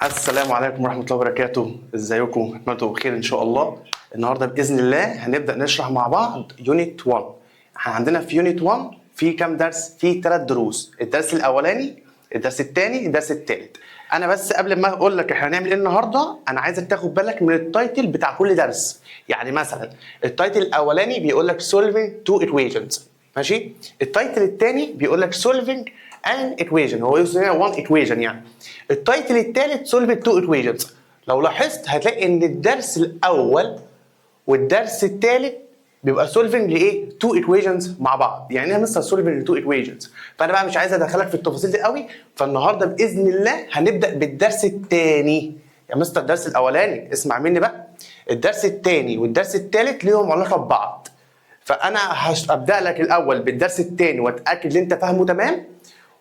السلام عليكم ورحمة الله وبركاته، ازيكم؟ اتمنى تبقوا بخير ان شاء الله. النهارده بإذن الله هنبدأ نشرح مع بعض يونت 1. احنا عندنا في يونت 1 في كام درس؟ في 3 دروس، الدرس الأولاني، الدرس الثاني، الدرس الثالث. أنا بس قبل ما أقول لك احنا هنعمل إيه النهارده، أنا عايزك تاخد بالك من التايتل بتاع كل درس. يعني مثلا التايتل الأولاني بيقول لك solving two equations، ماشي؟ التايتل الثاني بيقول لك solving an equation، هو يسمى one equation يعني. التايتل الثالث solve two equations. لو لاحظت هتلاقي ان الدرس الاول والدرس الثالث بيبقى solving لايه؟ two equations مع بعض. يعني ايه مستر solving two equations؟ فانا بقى مش عايز ادخلك في التفاصيل دي قوي، فالنهارده باذن الله هنبدا بالدرس الثاني. يا مستر الدرس الاولاني اسمع مني بقى، الدرس الثاني والدرس الثالث ليهم علاقه ببعض. فانا هبدا لك الاول بالدرس الثاني واتاكد ان انت فاهمه تمام،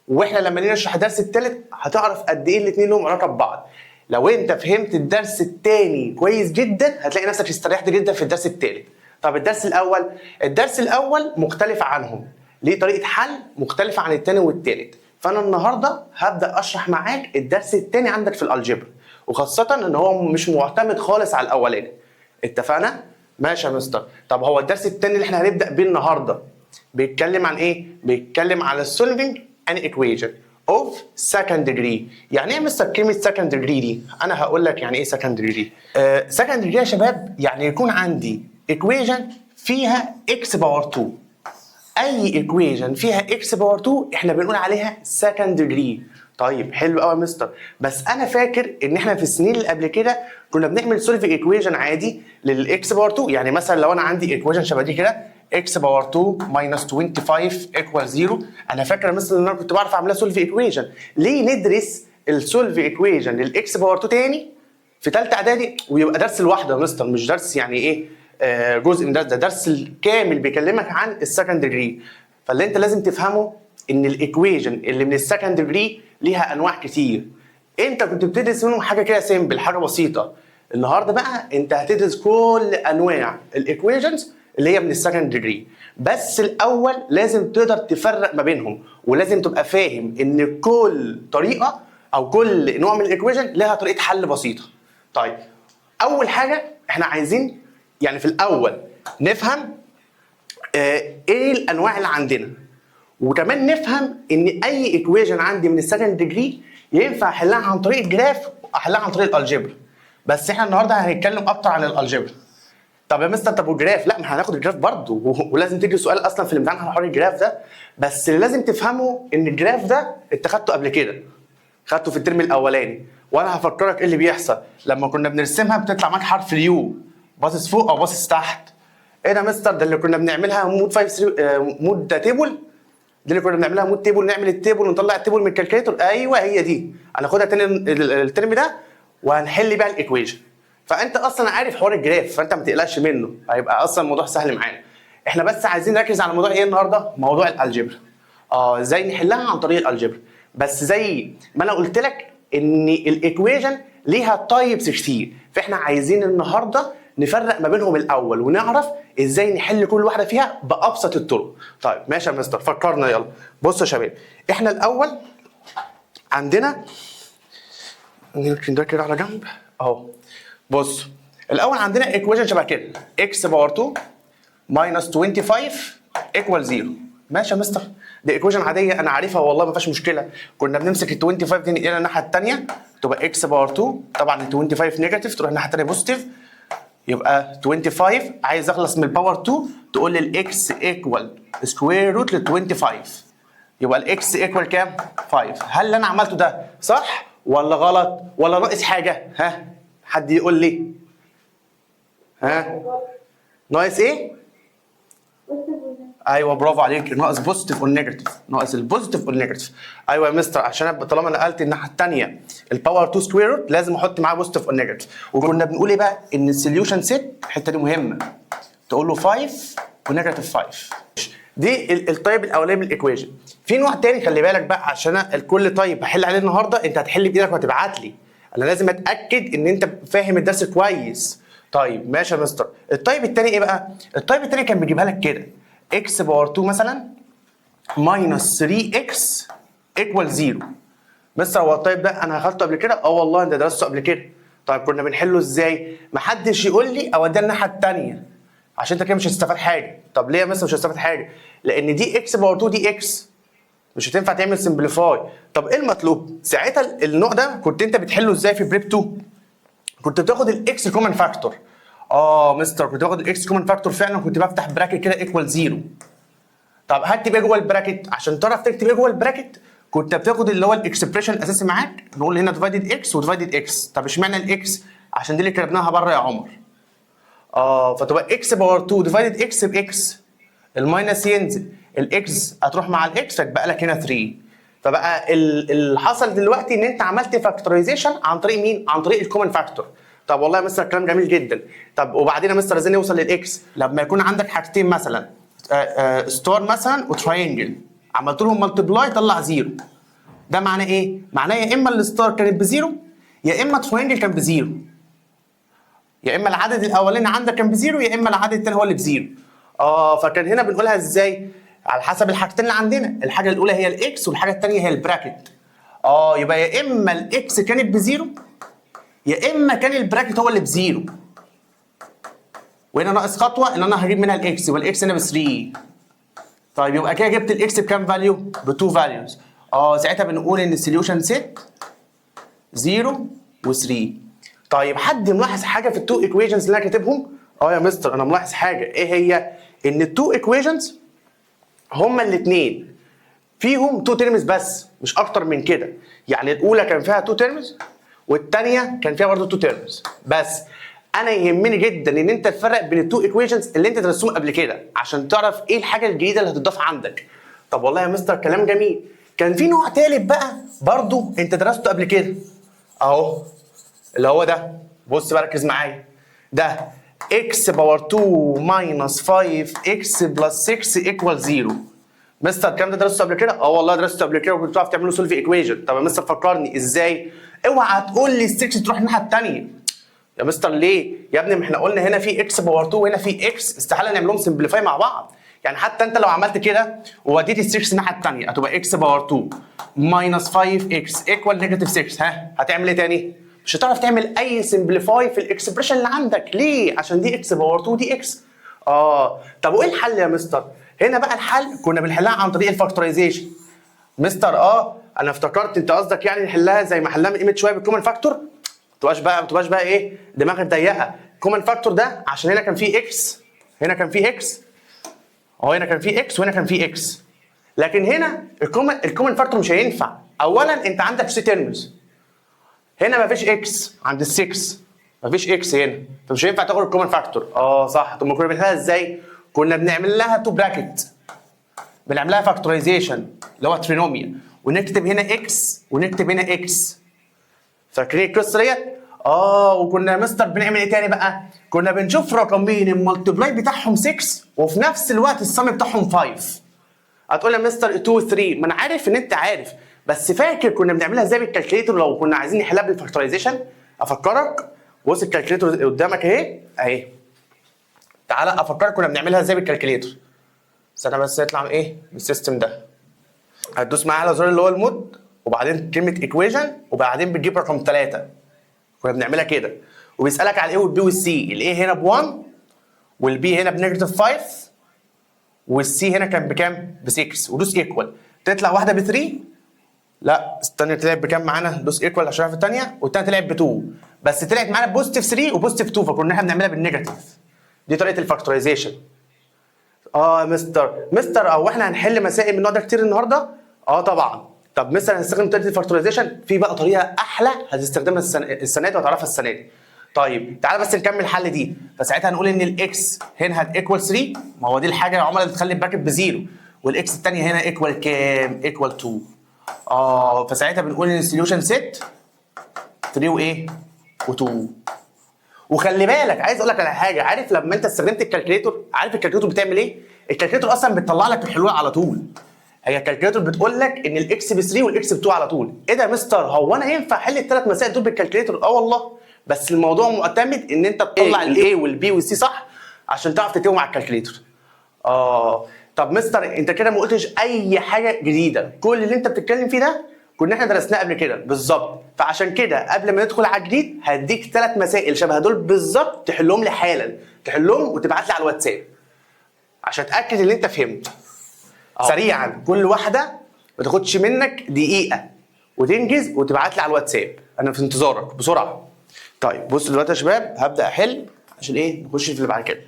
واحنا لما نيجي نشرح الدرس الثالث هتعرف قد ايه الاثنين لهم علاقه ببعض. لو انت فهمت الدرس الثاني كويس جدا هتلاقي نفسك استريحت جدا في الدرس الثالث. طب الدرس الاول، الدرس الاول مختلف عنهم، ليه طريقه حل مختلفه عن الثاني والثالث. فانا النهارده هبدا اشرح معاك الدرس الثاني عندك في الالجبر، وخاصه ان هو مش معتمد خالص على الاولاني. اتفقنا؟ ماشي يا مستر. طب هو الدرس الثاني اللي احنا هنبدا بيه النهارده بيتكلم عن ايه؟ بيتكلم على solving an equation of second degree. يعني ايه مستر كلمه second degree دي؟ انا هقول لك يعني ايه second degree. second degree يا شباب يعني يكون عندي equation فيها x باور 2. اي equation فيها x باور 2 احنا بنقول عليها second degree. طيب حلو قوي يا مستر، بس انا فاكر ان احنا في السنين اللي قبل كده كنا بنعمل سولف ايكويشن عادي للاكس باور 2. يعني مثلا لو انا عندي ايكويشن شبه دي كده، x باور 2 minus 25 equal 0، انا فاكر مثلا ان انا كنت بعرف اعملها سولف ايكويشن. ليه ندرس السولف ايكويشن للاكس باور 2 تاني في ثالثه اعدادي ويبقى درس لوحده يا مستر، مش درس يعني ايه جزء من ده درس كامل بيكلمك عن السكند ديجري. فاللي انت لازم تفهمه ان الايكويشن اللي من السكند ديجري ليها انواع كتير. انت كنت بتدرس منهم حاجه كده سيمبل، حاجه بسيطه. النهارده بقى انت هتدرس كل انواع الايكويشنز اللي هي من السكند ديجري، بس الاول لازم تقدر تفرق ما بينهم، ولازم تبقى فاهم ان كل طريقه او كل نوع من الايكويشن لها طريقه حل بسيطه. طيب اول حاجه احنا عايزين يعني في الاول نفهم ايه الانواع اللي عندنا، وكمان نفهم ان اي ايكويشن عندي من السكند ديجري ينفع احلها عن طريق الجراف واحلها عن طريق الالجبر. بس احنا النهارده هنتكلم اكتر عن الالجبر. طب يا مستر طب والجراف؟ لا، ما هناخد الجراف برضه ولازم تيجي سؤال اصلا في الامتحان على حوار الجراف ده. بس اللي لازم تفهمه ان الجراف ده انت خدته قبل كده، خدته في الترم الاولاني، وانا هفكرك ايه اللي بيحصل لما كنا بنرسمها. بتطلع معاك حرف اليو باصص فوق او باصص تحت. ايه ده يا مستر؟ ده اللي كنا بنعملها مود 5 مود تيبل، دي اللي كنا بنعملها مود تيبل، نعمل التيبل ونطلع التيبل من الكالكوليتور. ايوه هي دي، هناخدها تاني الترم ده وهنحل بيها الايكويشن. فانت اصلا عارف حوار الجراف، فانت ما تقلقش منه، هيبقى اصلا الموضوع سهل معانا. احنا بس عايزين نركز على موضوع ايه النهارده؟ موضوع الالجبر. ازاي نحلها عن طريق الالجبر. بس زي ما انا قلت لك ان الايكويشن ليها تايبس كتير، فاحنا عايزين النهارده نفرق ما بينهم الاول ونعرف ازاي نحل كل واحده فيها بابسط الطرق. طيب ماشي يا مستر، فكرنا. يلا بصوا يا شباب، احنا الاول عندنا نركن ده كده على جنب اهو. بص الاول عندنا ايكويشن شبه كده، x باور 2 minus 25 equal 0. ماشي يا مستر، دي ايكويشن عاديه انا عارفها والله ما فيهاش مشكله. كنا بنمسك ال 25 دي ننقلها الناحيه الثانيه تبقى x باور 2، طبعا ال 25 نيجاتيف تروح الناحيه الثانيه بوزيتيف، يبقى 25. عايز اخلص من الباور 2 تقول لي الاكس ايكوال سكوير روت لل 25، يبقى الاكس ايكوال كام؟ 5. هل اللي انا عملته ده صح ولا غلط ولا ناقص حاجه؟ ها حد يقول لي. ها ناقص ايه؟ ايوه برافو عليك، ناقص بوزيتيف والنيجاتيف، ناقص البوزيتيف والنيجاتيف. ايوه يا مستر، عشان طالما نقلت الناحيه الثانيه الباور 2 سكوير روت لازم احط معاه بوزيتيف والنيجاتيف. وكنا بنقول ايه بقى؟ ان السوليوشن سيت الحته دي مهمه، تقول له 5 ونيجاتيف 5. دي الطيب الاولاني من الايكويشن. في نوع تاني خلي بالك بقى، عشان الكل طيب بحل عليه النهارده انت هتحل بايدك وهتبعت لي، انا لازم اتاكد ان انت فاهم الدرس كويس. طيب ماشي يا مستر، الطيب التاني ايه بقى؟ الطيب التاني كان بيجيبها لك كده، x باور 2 مثلا minus 3x equal 0. مستر هو الطيب ده انا اخدته قبل كده؟ اه والله انت درسته قبل كده. طيب كنا بنحله ازاي؟ محدش يقول لي اوديها الناحيه الثانيه عشان انت كده مش هتستفاد حاجه. طب ليه يا مستر مش هتستفاد حاجه؟ لان دي اكس باور 2 دي اكس، مش هتنفع تعمل سمبليفاي. طب ايه المطلوب؟ ساعتها النوع ده كنت انت بتحله ازاي في بريب 2؟ كنت بتاخد الاكس كومن فاكتور. مستر كنت باخد الاكس كومن فاكتور فعلا، كنت بفتح براكت كده ايكوال 0. طب هكتب ايه جوه البراكت؟ عشان تعرف تكتب ايه جوه البراكت كنت بتاخد اللي هو الاكسبريشن الاساسي معاك، نقول هنا ديفايدد اكس وديفايدد اكس. طب اشمعنى الاكس؟ عشان دي اللي كتبناها بره يا عمر. فتبقى اكس باور 2 ديفايدد اكس باكس، الماينس ينزل، الاكس هتروح مع الاكس فتبقى لك هنا 3. فبقى اللي حصل دلوقتي ان انت عملت فاكتورايزيشن عن طريق مين؟ عن طريق الكومن فاكتور. طب والله يا مستر كلام جميل جدا. طب وبعدين يا مستر ازاي نوصل للاكس؟ لما يكون عندك حاجتين مثلا ستار مثلا وتراينجل، عملت لهم ملتبلاي طلع 0. ده معناه ايه؟ معناه يا اما الستار كانت بزيرو يا اما تراينجل كان بزيرو. يا اما العدد الاولاني عندك كان بزيرو يا اما العدد الثاني هو اللي بزيرو. فكان هنا بنقولها ازاي؟ على حسب الحاجتين اللي عندنا، الحاجه الاولى هي الاكس والحاجه الثانيه هي البراكت. يبقى يا اما الاكس كانت بزيرو يا اما كان البراكت هو اللي بزيرو. وهنا ناقص خطوه ان انا هجيب منها الاكس، يبقى الاكس هنا ب 3. طيب يبقى كده جبت الاكس بكام فاليو؟ ب 2 فاليوز. ساعتها بنقول ان السوليوشن سيت 0 و3. طيب حد ملاحظ حاجه في التو ايكويشنز اللي انا كاتبهم؟ يا مستر انا ملاحظ حاجه. ايه هي؟ ان التو ايكويشنز هما الاثنين فيهم تو تيرمز بس، مش اكتر من كده. يعني الاولى كان فيها تو تيرمز والثانيه كان فيها برضه تو تيرمز بس. انا يهمني جدا ان انت تفرق بين التو ايكويشنز اللي انت درستهم قبل كده عشان تعرف ايه الحاجه الجديده اللي هتضاف عندك. طب والله يا مستر كلام جميل. كان في نوع ثالث بقى برضه انت درسته قبل كده اهو، اللي هو ده. بص بقى ركز معايا. ده x باور 2 ماينس 5x بلس 6 ايكوال 0. مستر الكلام ده درسته قبل كده؟ والله درسته قبل كده وكنت بتعرف تعمله سولف ايكويشن. طب يا مستر فكرني ازاي؟ اوعى تقول لي ال 6 تروح الناحيه الثانيه. يا مستر ليه؟ يا ابني ما احنا قلنا هنا في x باور 2 وهنا في x، استحاله نعملهم سمبليفاي مع بعض. يعني حتى انت لو عملت كده ووديت ال 6 الناحيه الثانيه هتبقى x باور 2 ماينس 5x ايكوال نيجاتيف 6. هتعمل ايه تاني؟ مش هتعرف تعمل اي سمبليفاي في الاكسبريشن اللي عندك. ليه؟ عشان دي اكس باور 2 دي اكس. طب وايه الحل يا مستر؟ هنا بقى الحل كنا بنحلها عن طريق الفاكتورايزيشن. مستر انا افتكرت انت قصدك يعني نحلها زي ما حلها من قيمه شويه بالكومن فاكتور. ما تبقاش بقى ايه دماغك ضيقه. الكومن فاكتور ده عشان هنا كان فيه اكس، هنا كان فيه اكس، هنا كان فيه اكس وهنا كان فيه اكس. لكن هنا الكومن فاكتور مش هينفع. اولا انت عندك سي تيرمز، هنا مفيش اكس عند ال6، مفيش اكس هنا، فمش هينفع تاخد الكومن فاكتور. صح. طب ما كنا بنعملها ازاي؟ كنا بنعمل لها تو براكت، بنعمل لها فاكتورايزيشن اللي هو ترينوميا، ونكتب هنا اكس ونكتب هنا اكس. فاكرين القصه ديت؟ وكنا يا مستر بنعمل ايه تاني بقى؟ كنا بنشوف رقمين الملتبلاي بتاعهم 6 وفي نفس الوقت السم بتاعهم 5. هتقول يا مستر 2 و 3، ما انا عارف ان انت عارف، بس فاكر كنا بنعملها ازاي بالكالكليتر لو كنا عايزين نحلها بالفاكتورايزيشن؟ افكرك. بص الكالكليتر قدامك اهي. تعالى افكرك كنا بنعملها ازاي بالكالكليتر. استنى بس يطلع من ايه؟ من السيستم ده. هتدوس معايا على زرار اللي هو المود وبعدين كلمه ايكويشن وبعدين بتجيب رقم 3. كنا بنعملها كده وبيسالك على الايه والبي والسي. الايه هنا ب1 والبي هنا بنيجاتيف 5 والسي هنا كان بكام؟ ب6. ودوس ايكوال تطلع واحده ب3. لا استنى، طلعت بكام معانا؟ دوس ايكوال عشان في الثانيه، والثانيه طلعت ب2 بس طلعت معانا بوزيتيف 3 وبوزيتيف 2، فكنا احنا بنعملها بالنيجاتيف. دي طريقه الفاكتورايزيشن. يا مستر او احنا هنحل مسائل من النوع ده كتير النهارده؟ طبعا. طب مثلا هنستخدم طريقه الفاكتورايزيشن في بقى طريقه احلى هتستخدمها السنه دي وهتعرفها السنه دي. طيب تعالى بس نكمل الحل دي. فساعتها هنقول ان الاكس هنا هتيكوال 3، ما هو دي الحاجه العملاء اللي بتخلي البراكت بزيرو، والاكس الثانيه هنا ايكوال كام؟ ايكوال 2. فساعتها بنقول ان السوليوشن سيت 3 وايه؟ و2. وخلي بالك عايز اقول لك على حاجه. عارف لما انت استخدمت الكالكليتور، عارف الكالكليتور بتعمل ايه؟ الكالكليتور اصلا بتطلع لك الحلول على طول. هي الكالكليتور بتقول لك ان الاكس ب 3 والاكس ب 2 على طول. ايه ده يا مستر؟ هو انا ينفع احل الثلاث مسائل دول بالكالكليتور؟ والله، بس الموضوع معتمد ان انت تطلع الاي والبي والسي صح عشان تعرف تكتبهم على الكالكليتور. طب مستر انت كده ما قلتش اي حاجه جديده، كل اللي انت بتتكلم فيه ده كنا احنا درسناه قبل كده بالظبط. فعشان كده قبل ما ندخل على الجديد هديك 3 مسائل شبه دول بالظبط تحلهم لي حالا، تحلهم وتبعت لي على الواتساب عشان اتاكد ان انت فهمت. سريعا كل واحده ما تاخدش منك دقيقه وتنجز وتبعت لي على الواتساب، انا في انتظارك بسرعه. طيب بصوا دلوقتي يا شباب هبدا احل عشان ايه نخش في اللي بعد كده.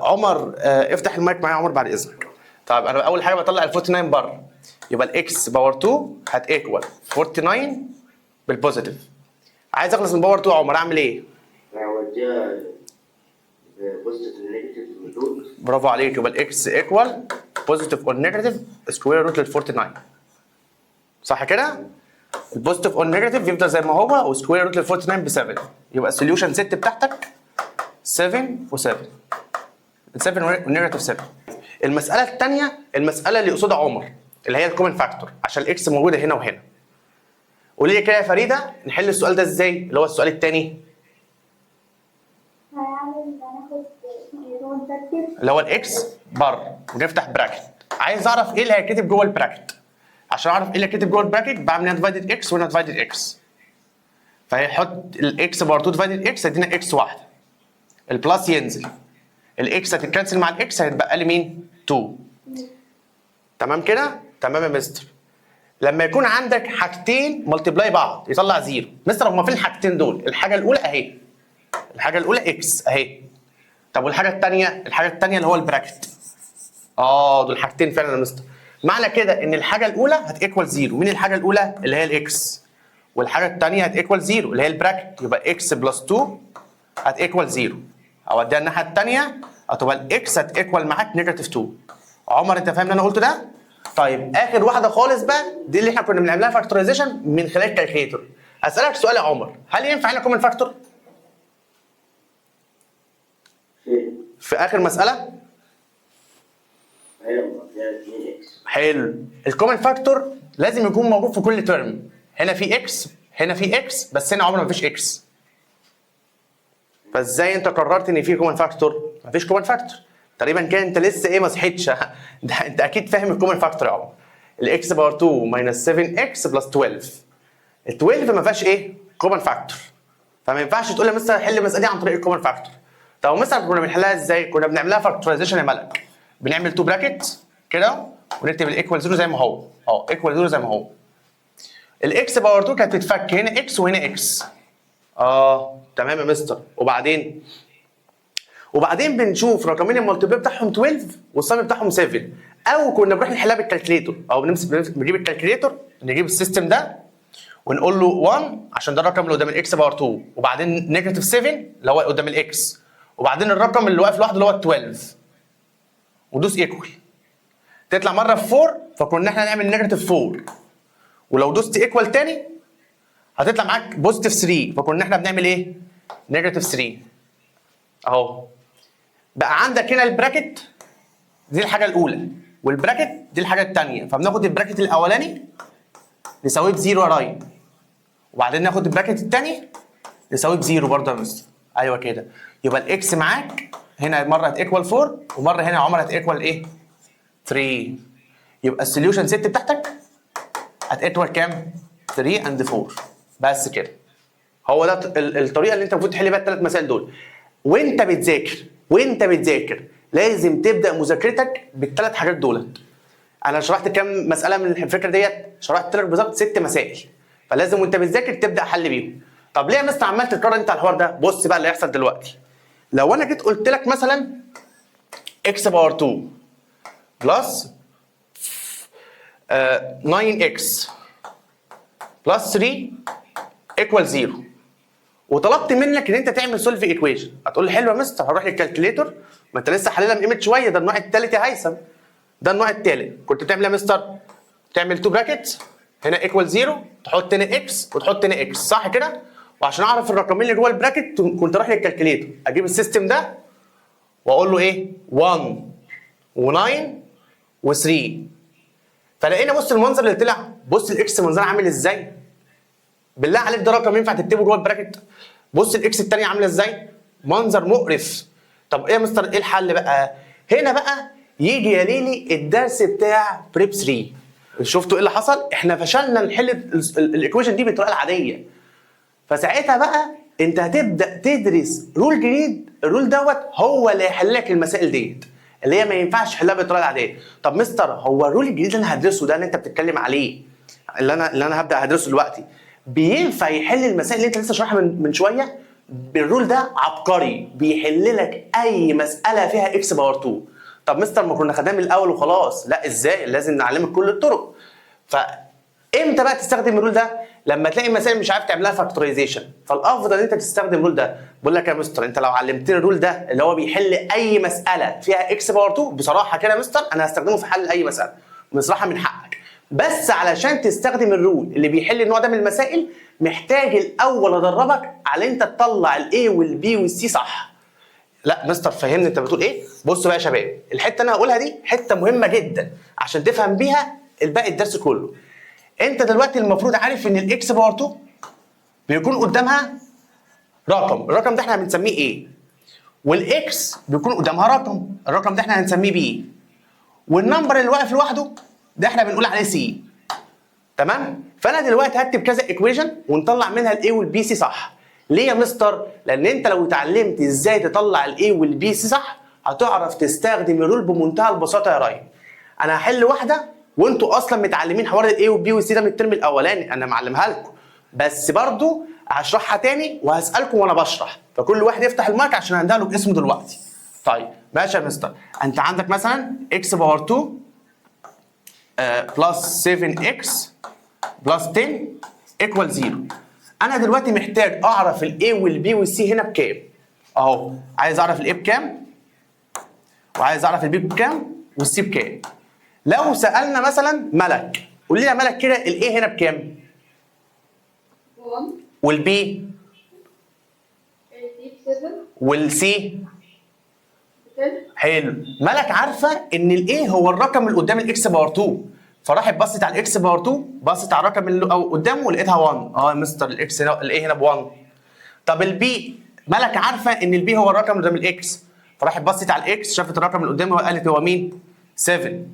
عمر افتح المايك معايا يا عمر بعد اذنك. طيب انا اول حاجه بطلع ال 49 بره، يبقى الاكس باور 2 هتيكوال 49 بالبوزيتيف. عايز اخلص من باور 2 يا عمر اعمل ايه؟ هوديها بوزيتيف نيجاتيف روت. برافو عليك، يبقى الاكس ايكوال بوزيتيف اور نيجاتيف سكوير روت لل 49. صح كده؟ البوزيتيف اور نيجاتيف يفضل زي ما هو وسكوير روت لل 49 ب 7. يبقى السوليوشن ست بتاعتك 7 و7. 7 ونيجاتيف 7. المساله الثانيه المساله اللي قصادها عمر اللي هي الكومن فاكتور عشان الاكس موجوده هنا وهنا. قولي لي كده يا فريده نحل السؤال ده ازاي اللي هو السؤال الثاني اللي هو الاكس بره ونفتح براكت. عايز اعرف ايه اللي هيتكتب جوه البراكت. عشان اعرف ايه اللي هيتكتب جوه البراكت بعمل هنا ديفايدد اكس وهنا ديفايدد اكس. فهيحط الاكس بار 2 ديفايدد اكس هيدينا اكس واحده. البلس ينزل، الاكس هتتكنسل مع الاكس هيتبقى لي مين؟ 2. تمام كده؟ تمام يا مستر. لما يكون عندك حاجتين ملتبلاي بعض يطلع زيرو. مستر هما فين الحاجتين دول؟ الحاجه الاولى اهي. الحاجه الاولى اكس اهي. طب والحاجه الثانيه؟ الحاجه الثانيه اللي هو البراكت. دول حاجتين فعلا يا مستر. معنى كده ان الحاجه الاولى هتيكوال زيرو. مين الحاجه الاولى؟ اللي هي الاكس. والحاجه الثانيه هتيكوال زيرو اللي هي البراكت. يبقى اكس بلس 2 هتيكوال زيرو. اوديها الناحيه الثانيه هتبقى الاكس هتيكوال معاك نيجاتيف 2. عمر انت فاهم اللي انا قلته ده؟ طيب اخر واحده خالص بقى دي اللي احنا كنا بنعملها فاكتورايزيشن من خلال الكالكليتور. اسالك سؤال يا عمر، هل ينفع هنا كومن فاكتور؟ في اخر مساله؟ حلو. الكومن فاكتور لازم يكون موجود في كل ترم. هنا في اكس هنا في اكس بس هنا عمر ما فيش اكس. فازاي انت قررت ان في كومن فاكتور؟ ما فيش كومن فاكتور. تقريبا كده انت لسه ايه ما صحيتش. ده انت اكيد فاهم الكومن فاكتور يا عمر. الاكس باور 2 ماينس 7 اكس بلس 12. ال 12 ما فيهاش ايه؟ كومن فاكتور. فما ينفعش تقول لي مثلا حل المساله دي عن طريق الكومن فاكتور. طب مثلا كنا بنحلها ازاي؟ كنا بنعملها فاكتورايزيشن يا ملك. بنعمل 2 براكت كده ونكتب الايكوال 0 زي ما هو. ايكوال 0 زي ما هو. الاكس باور 2 كانت بتتفك هنا اكس وهنا اكس. تمام يا مستر. وبعدين بنشوف رقمين المالتيبل بتاعهم 12 والصم بتاعهم 7. او كنا بنروح نحلها بالكالكليتور او بنجيب الكالكليتور نجيب السيستم ده ونقول له 1 عشان ده الرقم اللي قدام الاكس باور 2 وبعدين نيجاتيف 7 اللي هو قدام الاكس وبعدين الرقم اللي واقف لوحده اللي هو 12 ودوس ايكوال. تطلع مره في 4 فكنا احنا نعمل نيجاتيف 4 ولو دوست ايكوال تاني هتطلع معاك بوزيتيف 3 فكنا احنا بنعمل ايه؟ نيجاتيف 3 اهو. بقى عندك هنا البراكت دي الحاجه الاولى والبراكت دي الحاجه الثانيه. فبناخد البراكت الاولاني نساويه بزيرو يا راي وبعدين ناخد البراكت الثاني نساويه بزيرو برضه يا مستر. ايوه كده. يبقى الاكس معاك هنا مره هتيكوال 4 ومره هنا يا عمر هتيكوال ايه؟ 3. يبقى السوليوشن ست بتاعتك هتيكوال كام؟ 3 اند 4. بس كده. هو ده الطريقه اللي انت المفروض تحل بيها الثلاث مسائل دول. وانت بتذاكر لازم تبدا مذاكرتك بالثلاث حاجات دولت. انا شرحت كام مساله من الفكره ديت؟ شرحت لك بالظبط 6 مسائل. فلازم وانت بتذاكر تبدا حل بيهم. طب ليه يا مستر عمال تتكرر انت على الحوار ده؟ بص بقى اللي هيحصل دلوقتي. لو انا جيت قلت لك مثلا اكس باور 2 بلس 9 اكس بلس 3 ايكوال 0 وطلبت منك ان انت تعمل سولف ايكويشن، هتقول لي حلو يا مستر هروح للكالكليتور. ما انت لسه حللها من قيمه شويه. ده النوع الثالث يا هيثم. ده النوع الثالث. كنت بتعمل ايه يا مستر؟ تعمل 2 براكتس هنا ايكوال 0 تحط هنا اكس وتحط هنا اكس صح كده؟ وعشان اعرف الرقمين اللي جوه البراكت كنت اروح للكالكليتور اجيب السيستم ده واقول له ايه؟ 1 و9 و3. فلقينا بص المنظر اللي طلع. بص الاكس منظرها عامل ازاي؟ بالله عليك ده رقم ينفع تكتبه جوه البراكت؟ بص الاكس الثانيه عامله ازاي؟ منظر مقرف. طب ايه يا مستر ايه الحل بقى؟ هنا بقى يجي يا ليلي الدرس بتاع بريب 3 شفتوا ايه اللي حصل؟ احنا فشلنا نحل الايكويشن دي بالطريقه العاديه. فساعتها بقى انت هتبدا تدرس رول جديد، الرول دوت هو اللي هيحل لك المسائل ديت اللي هي ما ينفعش تحلها بالطريقه العاديه. طب مستر هو الرول الجديد اللي انا هدرسه ده اللي انت بتتكلم عليه، اللي انا هبدا ادرسه دلوقتي، بينفع يحل المسائل اللي انت لسه شارحها من شويه؟ بالرول ده عبقري، بيحل لك اي مساله فيها اكس باور 2. طب مستر ما كنا خدناه من الاول وخلاص؟ لا، ازاي؟ لازم نعلمك كل الطرق. فامتى بقى تستخدم الرول ده؟ لما تلاقي مسائل مش عارف تعملها فاكتورايزيشن، فالافضل ان انت تستخدم الرول ده. بقول لك يا مستر انت لو علمتني الرول ده اللي هو بيحل اي مساله فيها اكس باور 2، بصراحه كده يا مستر انا هستخدمه في حل اي مساله، بصراحه من حقك. بس علشان تستخدم الرول اللي بيحل النوع ده من المسائل، محتاج الاول ادربك على انت تطلع الاي والبي والسي صح. لا مستر فهمني انت بتقول ايه؟ بصوا بقى يا شباب، الحته اللي انا هقولها دي حته مهمه جدا عشان تفهم بيها الباقي الدرس كله. انت دلوقتي المفروض عارف ان الاكس باور 2 بيكون قدامها رقم، الرقم ده احنا بنسميه ايه؟ والاكس بيكون قدامها رقم، الرقم ده احنا هنسميه بي. والنمبر اللي واقف لوحده ده احنا بنقول عليه سي. تمام؟ فانا دلوقتي هكتب كذا ايكويشن ونطلع منها الاي والبي سي صح. ليه يا مستر؟ لان انت لو اتعلمت ازاي تطلع الاي والبي سي صح، هتعرف تستخدم الرول بمنتهى البساطه يا راي. انا هحل واحده وانتوا اصلا متعلمين حوار الاي والبي والسي ده من الترم الاولاني، انا معلمها لكم، بس برضو هشرحها تاني وهسالكم وانا بشرح، فكل واحد يفتح المايك عشان هنديها له باسمه دلوقتي. طيب ماشي يا مستر، انت عندك مثلا اكس باور 2 بلس 7x بلس 10 ايكوال 0. انا دلوقتي محتاج اعرف الاي والبي والسي هنا بكام. اهو عايز اعرف الاي بكام، وعايز اعرف البي بكام، والسي بكام. لو سالنا مثلا ملك، قول لي يا ملك كده الاي هنا بكام؟ 1. والبي؟ الدي ب 7. والسي؟ 10. حلو. ملك عارفه ان الاي هو الرقم اللي قدام الاكس باور 2، فراحت بصت على الاكس باور 2، بصت على الرقم اللي قدامه ولقيتها 1. اه يا مستر الاكس هنا، الاي هنا ب 1. طب البي، ملك عارفه ان البي هو الرقم اللي قدام الاكس، فراحت بصت على الاكس شافت الرقم اللي قدامه وقالت هو مين؟ 7.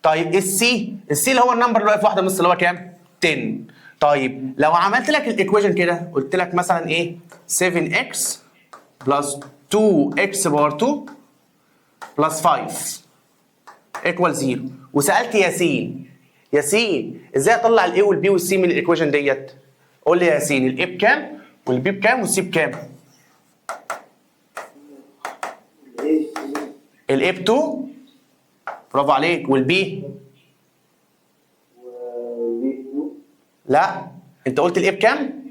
طيب السي اللي هو النمبر اللي واقف واحده مستر اللي هو كام؟ 10. طيب لو عملت لك الايكويشن كده، قلت لك مثلا ايه؟ 7x بلس 2x باور 2 بلس 5 ايكوال 0، وسالت ياسين ازاي اطلع الاي والبي والسي من الايكويشن ديت؟ قول لي يا ياسين الاي بكام والبي بكام والسي بكام؟ الاي ب 2، برافو عليك. والبي؟ لا انت قلت الاي بكام؟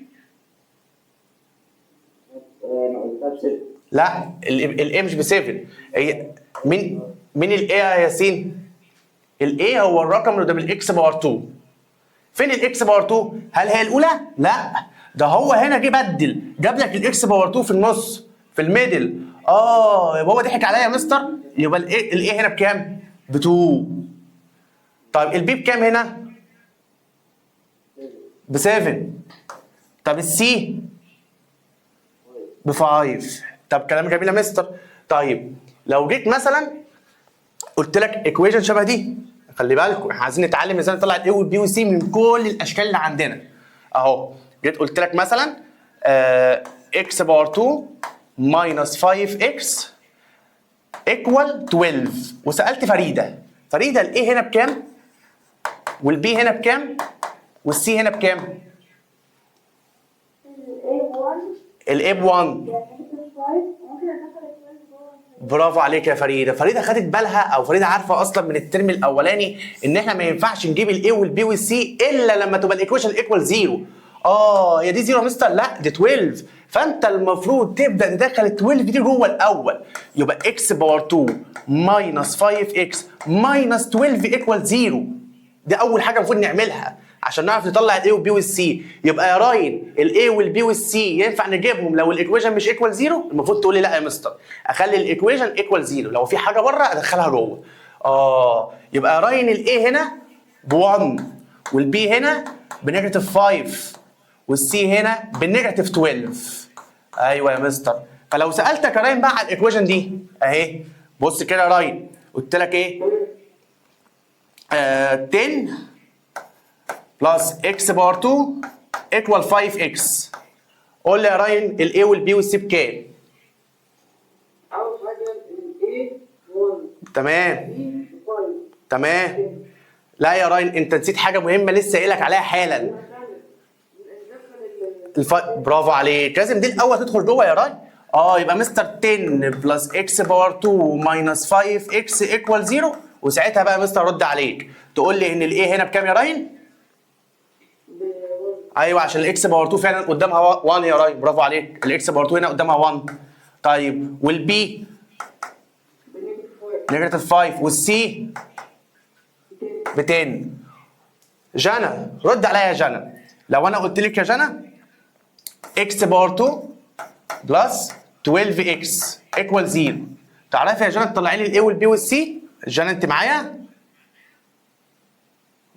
انا قلتها ب 7. لا الاي مش ب 7. هي مين الاي يا ياسين؟ الاي هو الرقم اللي قدام الاكس باور 2. فين الاكس باور 2؟ هل هي الاولى؟ لا، ده هو هنا جه بدل، جاب لك الاكس باور 2 في النص في الميدل. يبقى هو ضحك عليا يا مستر. يبقى الاي هنا بكام؟ ب 2. طيب البي بكام هنا؟ ب 7. طب السي؟ ب 5. طب كلام جميل يا مستر. طيب لو جيت مثلا قلت لك ايكويشن شبه دي، خلي بالكم احنا عايزين نتعلم ازاي نطلع الاي والبي والسي من كل الاشكال اللي عندنا. اهو جيت قلت لك مثلا اكس باور 2 ماينس 5x ايكوال 12، وسالت فريده الاي هنا بكام؟ والبي هنا بكام؟ والسي هنا بكام؟ الاي ب 1. برافو عليك يا فريده. فريده خدت بالها، او فريده عارفه اصلا من الترم الاولاني ان احنا ما ينفعش نجيب الاي والبي والسي الا لما تبقى الايكويشن ايكوال 0. هي دي 0 يا مستر؟ لا دي 12. فانت المفروض تبدا تدخل ال 12 دي جوه الاول، يبقى اكس باور 2 ماينس 5x ماينس 12 ايكوال 0. دي اول حاجه المفروض نعملها عشان نعرف نطلع الاي والبي والسي. يبقى يا راين الاي والبي والسي ينفع نجيبهم لو الايكويشن مش ايكوال 0؟ المفروض تقول لي لا يا مستر، اخلي الايكويشن ايكوال 0، لو في حاجه بره ادخلها جوه. يبقى يا راين الاي هنا ب 1، والبي هنا بنيجاتيف 5، والسي هنا بنيجاتيف 12. ايوه يا مستر. فلو سالتك يا راين بقى على الايكويشن دي اهي، بص كده يا راين، قلت لك ايه؟ 10 بلس اكس باور 2 ايكوال 5 اكس. قول لي يا راين الاي والبي والسي بكام؟ أول حاجة ال A 1 تمام B 5 تمام. لا يا راين انت نسيت حاجه مهمه لسه قايلك عليها حالا. برافو عليك، لازم دي الاول تدخل جوه يا راين. يبقى مستر 10 بلس اكس باور 2 ماينس 5 اكس ايكوال 0، وساعتها بقى مستر رد عليك تقول لي ان الايه هنا بكام يا راين؟ ايوه عشان الاكس باور 2 فعلا قدامها 1 يا راين، برافو عليك، الاكس باور 2 هنا قدامها 1. طيب والبي نيجاتيف 5 والسي ب 10. جنى رد عليا يا جنى، لو انا قلت لك يا جنى اكس باور 2 بلس 12 اكس ايكوال 0، تعرفي يا جنى تطلعي لي الاي والبي والسي؟ جنى انت معايا؟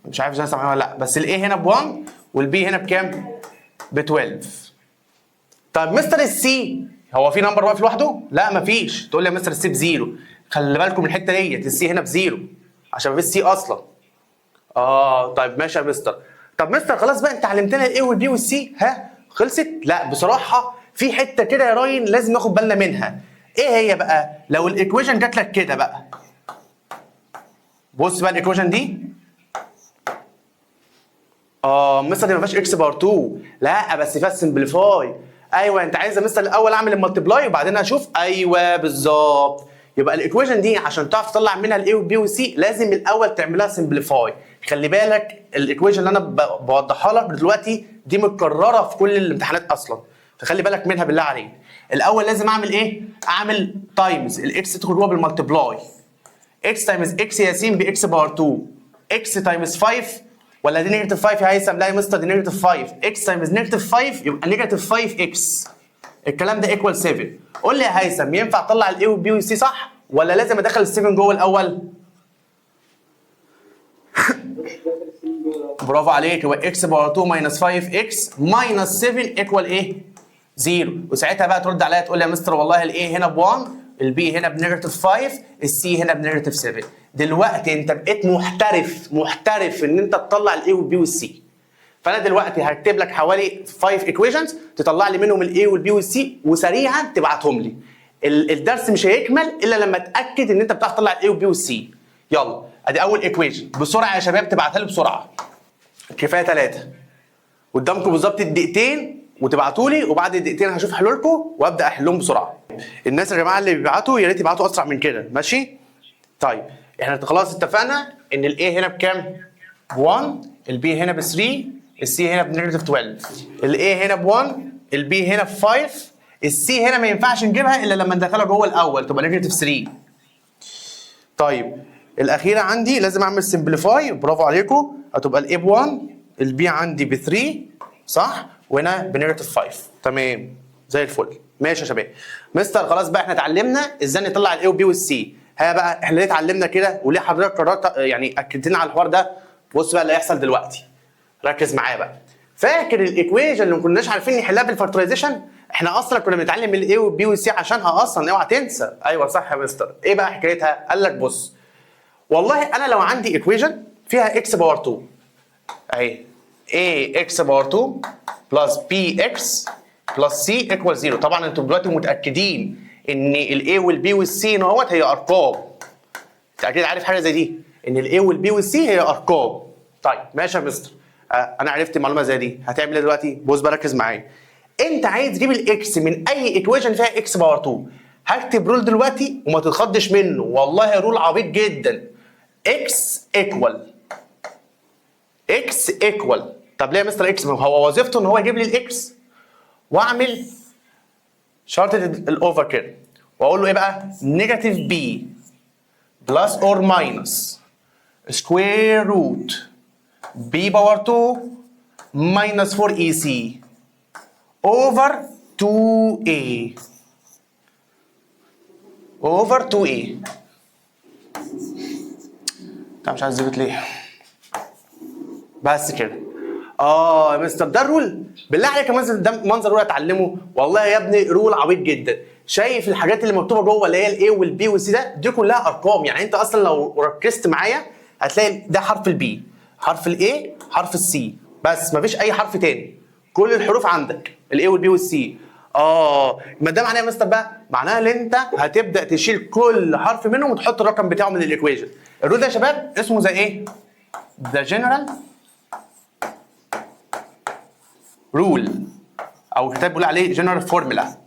مش عارف جنى سامعاني ولا لا، بس الاي هنا ب 1 والبي هنا بكام؟ ب 12. طب مستر السي هو في نمبر واقف لوحده؟ لا مفيش. تقول لي يا مستر السي بزيرو، خلي بالكم من الحته ديت، السي هنا بزيرو عشان مفيش سي اصلا. طيب ماشي يا مستر. طب مستر خلاص بقى انت علمتنا الاي والبي والسي، ها خلصت؟ لا بصراحه في حته كده يا راين لازم ناخد بالنا منها. ايه هي بقى؟ لو الايكويشن جات لك كده بقى، بص بقى الايكويشن دي، مستر دي ما فيهاش اكس باور 2، لا بس فيها سمبليفاي. ايوه انت عايز يا مستر الاول اعمل المالتبلاي وبعدين اشوف. ايوه بالظبط. يبقى الايكويشن دي عشان تعرف تطلع منها الاي والبي والسي لازم الاول تعملها سمبليفاي. خلي بالك الايكويشن اللي انا بوضحها لك دلوقتي دي متكرره في كل الامتحانات اصلا، فخلي بالك منها بالله عليك. الاول لازم اعمل ايه؟ اعمل تايمز الاكس تدخل جوه بالمالتبلاي. اكس تايمز اكس يا ياسين باكس باور 2 اكس تايمز 5 ولا دي نيجاتيف 5 يا هيثم؟ لا يا مستر دي نيجاتيف 5 اكس تايمز نيجاتيف 5 يبقى نيجاتيف 5 اكس. الكلام ده ايكوال 7. قول لي يا هيثم ينفع اطلع الاي والبي والسي صح ولا لازم ادخل ال7 جوه الاول؟ برافو عليك، يبقى اكس باور 2 ماينس 5 اكس ماينس 7 ايكوال ايه؟ 0. وساعتها بقى ترد عليا تقول لي يا مستر والله الاي هنا ب 1 البي هنا بنيجاتيف 5 السي هنا بنيجاتيف 7. دلوقتي انت بقيت محترف ان انت تطلع الاي والبي والسي. فانا دلوقتي هكتب لك حوالي 5 ايكويشنز تطلع لي منهم الاي والبي والسي وسريعا تبعتهم لي. الدرس مش هيكمل الا لما اتاكد ان انت بتعرف تطلع الاي والبي والسي. يلا ادي اول ايكويشن بسرعه يا شباب تبعتها لي بسرعه. كفايه 3 قدامكم بالظبط الدقيقتين وتبعتوا لي، وبعد الدقيقتين هشوف حلولكم وابدا احلهم بسرعه. الناس يا جماعه اللي بيبعتوا يا ريت يبعتوا اسرع من كده، ماشي؟ طيب احنا خلاص اتفقنا ان الاي هنا بكام؟ ب 1 البي هنا ب 3 السي هنا بنيجاتيف 12. الاي هنا ب 1 البي هنا ب 5 السي هنا ما ينفعش نجيبها الا لما ندخلها جوه الاول تبقى نيجاتيف 3. طيب الاخيره عندي لازم اعمل سمبليفاي، برافو عليكم، هتبقى الاي ب 1 البي عندي ب 3 صح وهنا بنيجاتيف 5. تمام زي الفل. ماشي يا شباب. مستر خلاص بقى احنا اتعلمنا ازاي نطلع الاي والبي والسي. ها بقى احنا ليه اتعلمنا كده وليه حضرتك قررت يعني اكدت لنا على الحوار ده؟ بص بقى اللي هيحصل دلوقتي، ركز معايا بقى. فاكر الايكويشن اللي ما كناش عارفين نحلها بالفرتلايزيشن؟ احنا اصلا كنا بنتعلم الاي والبي والسي عشانها اصلا، اوعى تنسى. ايوه صح يا مستر. ايه بقى حكايتها؟ قال لك بص والله انا لو عندي ايكويشن فيها اكس باور 2 اهي a x باور 2 بلس b x بلس c ايكوال 0. طبعا انتوا دلوقتي متاكدين ان الاي والبي والسي اهوت هي ارقام. انت اكيد عارف حاجه زي دي ان الاي والبي والسي هي ارقام. طيب ماشي يا مستر. انا عرفت معلومه زي دي. هتعمل ايه دلوقتي؟ بص بقى ركز معايا. انت عايز تجيب الاكس من اي ايكويشن فيها اكس باور 2. هكتب رول دلوقتي وما تتخضش منه، والله رول عبيط جدا. اكس ايكوال اكس ايكوال. طب ليه يا مستر اكس؟ هو وظيفته ان هو يجيب لي الاكس واعمل شرطه الاوفر كده واقول له ايه بقى؟ نيجاتيف بي بلس اور ماينس سكوير روت بي باور 2 ماينس 4 اي سي اوفر 2 a اوفر 2 a. انت مش عايز تظبط ليه؟ بس كده. يا مستر ده الرول؟ بالله عليك يا مستر ده منظر رول اتعلمه؟ والله يا ابني رول عبيط جدا. شايف الحاجات اللي مكتوبه جوه اللي هي الاي والبي والسي ده؟ دي كلها ارقام. يعني انت اصلا لو ركزت معايا هتلاقي ده حرف البي حرف الاي، حرف السي، بس مفيش اي حرف تاني. كل الحروف عندك الاي والبي والسي. ما ده معناه يا مستر بقى؟ معناها ان انت هتبدا تشيل كل حرف منهم وتحط الرقم بتاعه من الايكويشن. الرول ده يا شباب اسمه زي ايه؟ ذا جنرال رول، او الكتاب بيقول عليه جنرال فورمولا.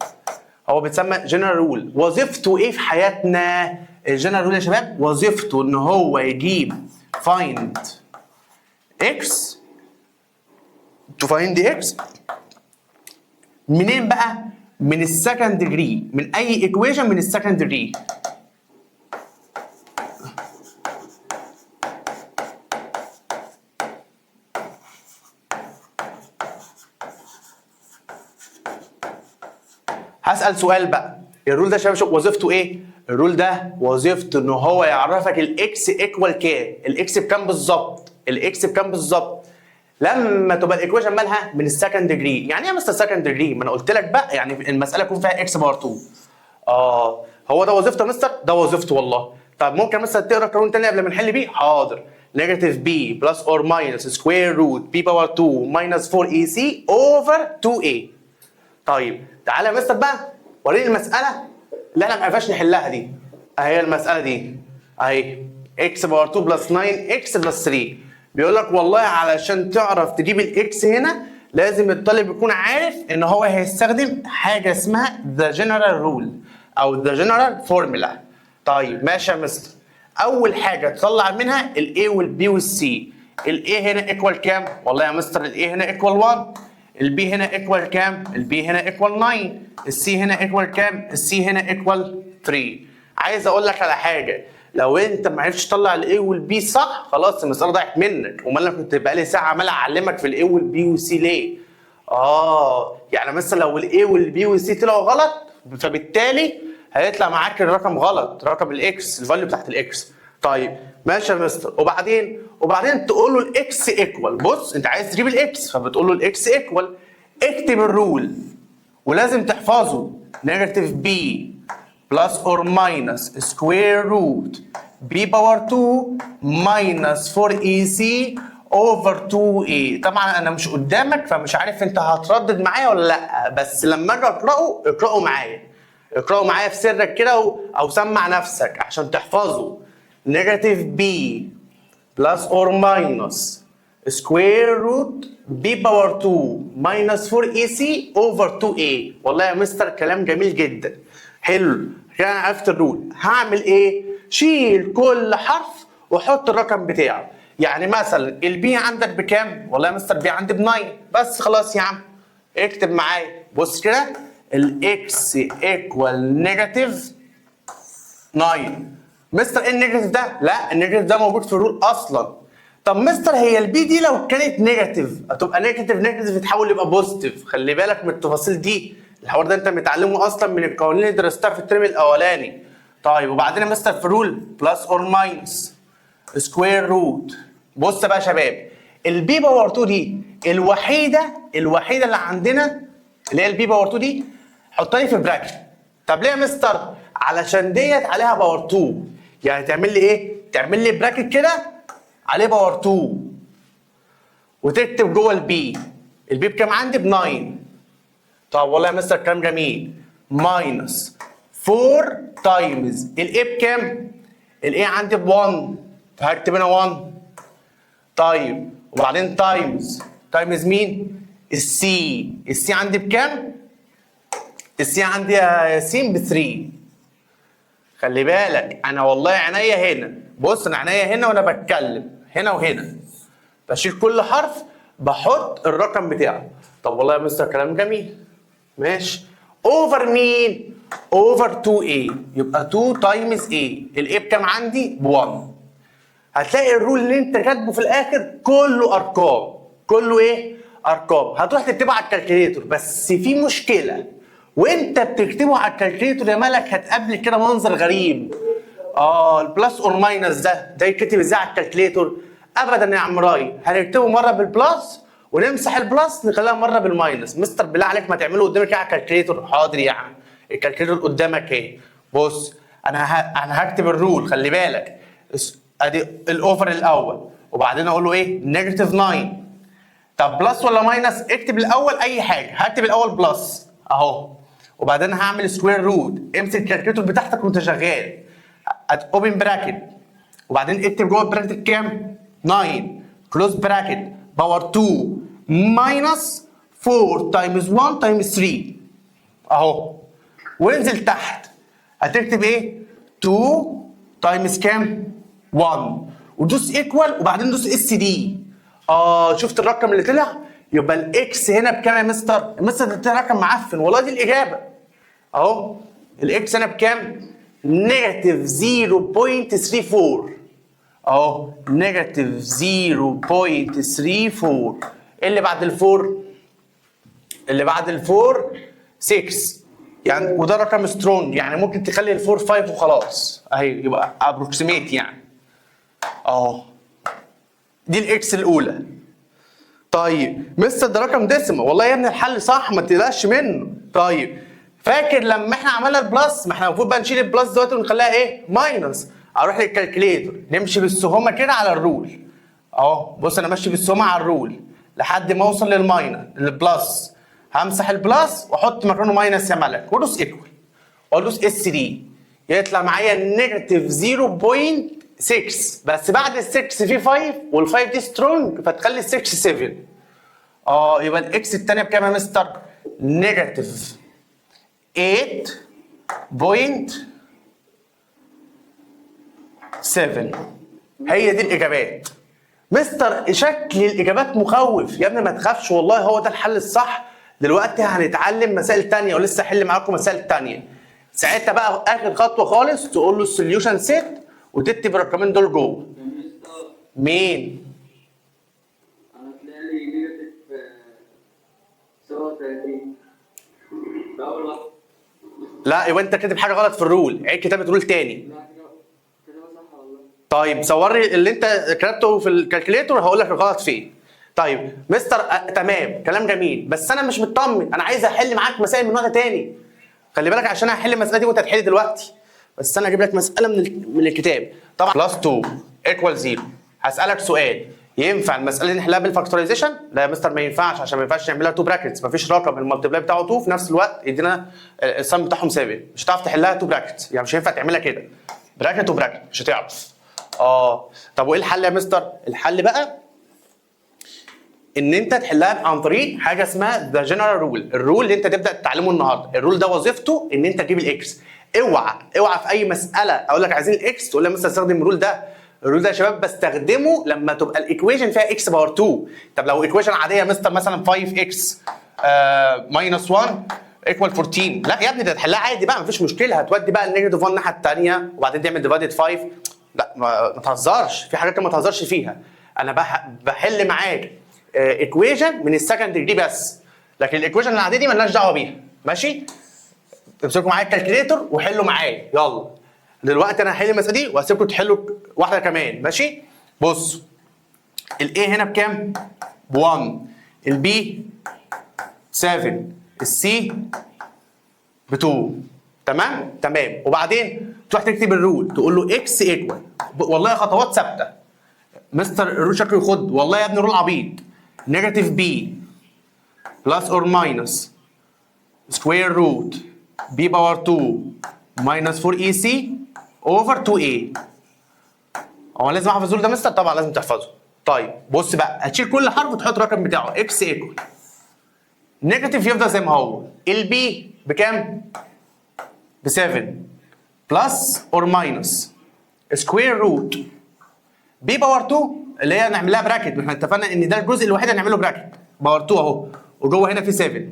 هو بيتسمى جنرال رول. وظيفته ايه في حياتنا؟ الجنرال رول يا شباب وظيفته ان هو يجيب find x to find x منين بقى؟ من السكند ديجري، من اي ايكويشن من السكند ديجري. هسأل سؤال بقى، الرول ده يا شباب وظيفته ايه؟ الرول ده وظيفته ان هو يعرفك الاكس ايكوال كام، الاكس بكام بالظبط، الاكس بكام بالظبط. لما تبقى الايكويشن مالها من السكند ديجري. يعني ايه يا مستر سكند ديجري؟ ما انا قلت لك بقى يعني المساله يكون فيها اكس باور 2. هو ده وظيفته يا مستر؟ ده وظيفته والله. طب ممكن مثلا تقرا قانون تاني قبل ما نحل بيه؟ حاضر. نيجاتيف بي بلس اور ماينس سكوير روت بي باور 2 ماينس 4 اي سي اوفر 2 اي. طيب تعالى يا مستر بقى وريني المساله اللي احنا ما عرفناش نحلها دي. اهي المساله دي اهي اكس باور 2 بلس 9 اكس بلس 3. بيقول لك والله علشان تعرف تجيب الاكس هنا لازم الطالب يكون عارف ان هو هيستخدم حاجه اسمها ذا جنرال رول او ذا جنرال فورمولا. طيب ماشي يا مستر. اول حاجه تطلع منها الاي والبي والسي. الاي هنا ايكوال كام؟ والله يا مستر الاي هنا ايكوال 1. البي هنا ايكوال كام؟ البي هنا ايكوال 9. السي هنا ايكوال كام؟ السي هنا ايكوال 3. عايز اقول لك على حاجه، لو انت ما عرفتش تطلع الاي والبي صح خلاص المساله ضاعت منك. امال انا كنت بقالي ساعه عمال اعلمك في الاي والبي والسي ليه؟ يعني مثلا لو الاي والبي والسي طلعوا غلط فبالتالي هيطلع معاك الرقم غلط، رقم الاكس، الفاليو بتاعت الاكس. طيب ماشي يا مستر. وبعدين تقول له الاكس ايكوال. بص انت عايز تجيب الاكس فبتقول له الاكس ايكوال. اكتب الرول ولازم تحفظه. نيجاتيف بي بلس اور ماينس سكوير روت بي باور 2 ماينس 4 اي سي اوفر 2 اي. طبعا انا مش قدامك فمش عارف انت هتردد معايا ولا لا، بس لما اجي اقراه معايا، اقراه معايا في سرك كده او سمع نفسك عشان تحفظه. نيجاتيف بي بلس اور ماينس سكوير روت بي باور 2 ماينس 4 اي سي اوفر 2 اي. والله يا مستر كلام جميل جدا. حلو كده انا عرفت الرول. هعمل ايه؟ شيل كل حرف وحط الرقم بتاعه. يعني مثلا البي عندك بكام؟ والله يا مستر البي عندي ب 9 بس. خلاص يا عم اكتب معايا. بص كده الاكس ايكوال نيجاتيف 9. مستر ايه النيجاتيف ده؟ لا النيجاتيف ده موجود في الرول اصلا. طب مستر هي البي دي لو كانت نيجاتيف هتبقى نيجاتيف تتحول يبقى بوزيتيف. خلي بالك من التفاصيل دي، الحوار ده انت متعلمه اصلا من القوانين اللي درستها في الترم الاولاني. طيب وبعدين يا مستر في الرول بلس اور ماينس سكوير روت. بص بقى يا شباب البي باور 2 دي الوحيده اللي عندنا اللي هي البي باور 2 دي حطها لي في براكت. طب ليه يا مستر؟ علشان ديت عليها باور 2. يعني تعمل لي ايه؟ تعمل لي براكت كده عليه باور 2 وتكتب جوه البي. البي بكام عندي؟ ب 9. طب والله يا مستر كلام جميل. ماينس 4 تايمز الاي بكام؟ الاي عندي ب 1 فهكتب هنا 1. طيب وبعدين تايمز مين؟ السي عندي بكام؟ السي عندي يا ياسين ب 3. خلي بالك انا والله عينيا هنا. بص انا عينيا هنا وانا بتكلم هنا وهنا. بشيل كل حرف بحط الرقم بتاعه. طب والله يا مستر كلام جميل. ماشي. اوفر مين؟ اوفر 2a. يبقى 2 تايمز a. الاي بكام عندي؟ ب 1. هتلاقي الرول اللي انت كاتبه في الاخر كله ارقام. كله ايه؟ ارقام. هتروح تكتبه على الكالكوليتور بس في مشكله. وانت بتكتبه على الكالكوليتور يا مالك هتقابل كده منظر غريب. البلس اور ماينس ده يتكتب ازاي على الكالكوليتور؟ ابدا يا عم راي. هنكتبه مره بالبلس ونمسح البلس نخليها مره بالماينس. مستر بالله عليك ما تعمله قدامك على الكالكوليتور. حاضر يا عم الكالكوليتور قدامك اهي. بص انا هكتب الرول. خلي بالك ادي الاوفر الاول وبعدين اقول له ايه؟ نيجاتيف 9. طب بلس ولا ماينس؟ اكتب الاول اي حاجه، هكتب الاول بلس اهو، وبعدين هعمل سكوير روت. امسك الكالكوليتور بتاعتك وانت شغال، اوبن براكت، وبعدين اكتب جوه البراكت كام؟ 9 كلوز براكت باور 2 ماينس 4 تايمز 1 تايمز 3 اهو، وانزل تحت هتكتب ايه؟ 2 تايمز كام؟ 1 ودوس ايكوال وبعدين دوس اس دي. شفت الرقم اللي طلع؟ يبقى الاكس هنا بكام يا مستر؟ مستر ده طلع رقم معفن، والله دي الاجابه اهو. الاكس هنا بكام؟ نيجاتيف 0.34 اهو، نيجاتيف 0.34. اللي بعد الفور؟ اللي بعد الفور 6 يعني، وده رقم سترونج يعني ممكن تخلي الفور 5 وخلاص اهي، يبقى ابروكسيميت يعني اهو. دي الاكس الاولى. طيب مستر ده رقم ديسيمال، والله يا ابني الحل صح ما تقلقش منه. طيب فاكر لما احنا عملنا البلس؟ ما احنا المفروض بقى نشيل البلس دلوقتي ونخليها ايه؟ ماينس. اروح للكالكليتور نمشي بالسهومه كده على الرول اهو. بص انا ماشي بالسهومه على الرول لحد ما اوصل للبلس، همسح البلس واحط مكانه ماينس يا ملك وادوس ايكوال وادوس اس دي، يطلع معايا نيجاتيف 0.6. بس بعد ال 6 في 5 وال 5 دي سترونج فتخلي ال 6 7. يبقى الاكس الثانيه بكام يا مستر؟ نيجاتيف 8.7. هي دي الاجابات. مستر شكل الاجابات مخوف يا ابني، ما تخافش والله هو ده الحل الصح. دلوقتي هنتعلم مسائل تانية ولسه احل معاكم مسائل تانية. ساعتها بقى اخر خطوه خالص تقول له السوليوشن سيت وتكتب الرقمين دول جوه. مين؟ أنا طلع لي نيجاتيف 37 ده أول واحد. لا يبقى انت كاتب حاجه غلط في الرول، عيد كتابه الرول تاني. لا كده صح والله. طيب صور لي اللي انت كتبته في الكالكوليتور هقول لك الغلط فين. طيب مستر تمام كلام جميل، بس انا مش مطمن، انا عايز احل معاك مسائل من نوع تاني. خلي بالك عشان هحل المساله دي وانت هتحل دلوقتي، بس انا هجيب لك مساله من الكتاب. طبعا بلس 2 ايكوال 0. هسالك سؤال، ينفع المساله دي نحلها بالفاكتورايزيشن؟ لا يا مستر ما ينفعش، عشان ما ينفعش نعملها 2 براكتس، ما فيش رقم المالتيبلاي بتاعه 2 في نفس الوقت يدينا السم بتاعهم 7. مش هتعرف تحلها 2 براكتس، يعني مش هينفع تعملها كده براكت وبراكت، مش هتعرف. طب وايه الحل يا مستر؟ الحل بقى ان انت تحلها عن طريق حاجه اسمها ذا جنرال رول. الرول اللي انت تبدا تتعلمه النهارده، الرول ده وظيفته ان انت تجيب الاكس. اوعى في اي مساله اقول لك عايزين الاكس تقول لي مثلا استخدم الرول ده. الرول ده يا شباب بستخدمه لما تبقى الايكويشن فيها اكس باور 2. طب لو ايكويشن عاديه يا مستر مثلا 5 اكس ماينس 1 ايكوال 14، لا يا ابني ده تحلها عادي بقى مفيش مشكله، هتودي بقى النيجاتيف 1 الناحيه الثانيه وبعدين تعمل ديفايدد 5. لا ما تهزرش في حاجات ما تهزرش فيها. انا بحل معاك ايكويشن من السكند ديجري بس، لكن الايكويشن العاديه دي مالناش دعوه بيها. ماشي؟ امسكوا معايا الكالكوليتور وحلوا معايا يلا. دلوقتي انا هحل المساله دي وهسيبكم تحلوا واحده كمان. ماشي؟ بص الاي هنا بكام؟ ب 1، البي 7، السي ب 2. تمام؟ تمام. وبعدين تروح تكتب الرول تقول له اكس ايكوال، والله خطوات ثابته. مستر الرول شكله يخد، والله يا ابني رول عبيط. نيجاتيف بي بلس اور ماينس سكوير روت بي باور 2 ماينس 4 اي سي اوفر 2 اي. هو لازم احفظ الرول ده مستر؟ طبعا لازم تحفظه. طيب بص بقى هتشيل كل حرف وتحط الرقم بتاعه. اكس ايكوال نيجاتيف يفضل زي ما هو، البي بكام؟ ب 7 بلس اور ماينس سكوير روت بي باور 2 اللي هي نعملها براكت، احنا اتفقنا ان ده الجزء الوحيد اللي هنعمله براكت باور 2 اهو، وجوه هنا في 7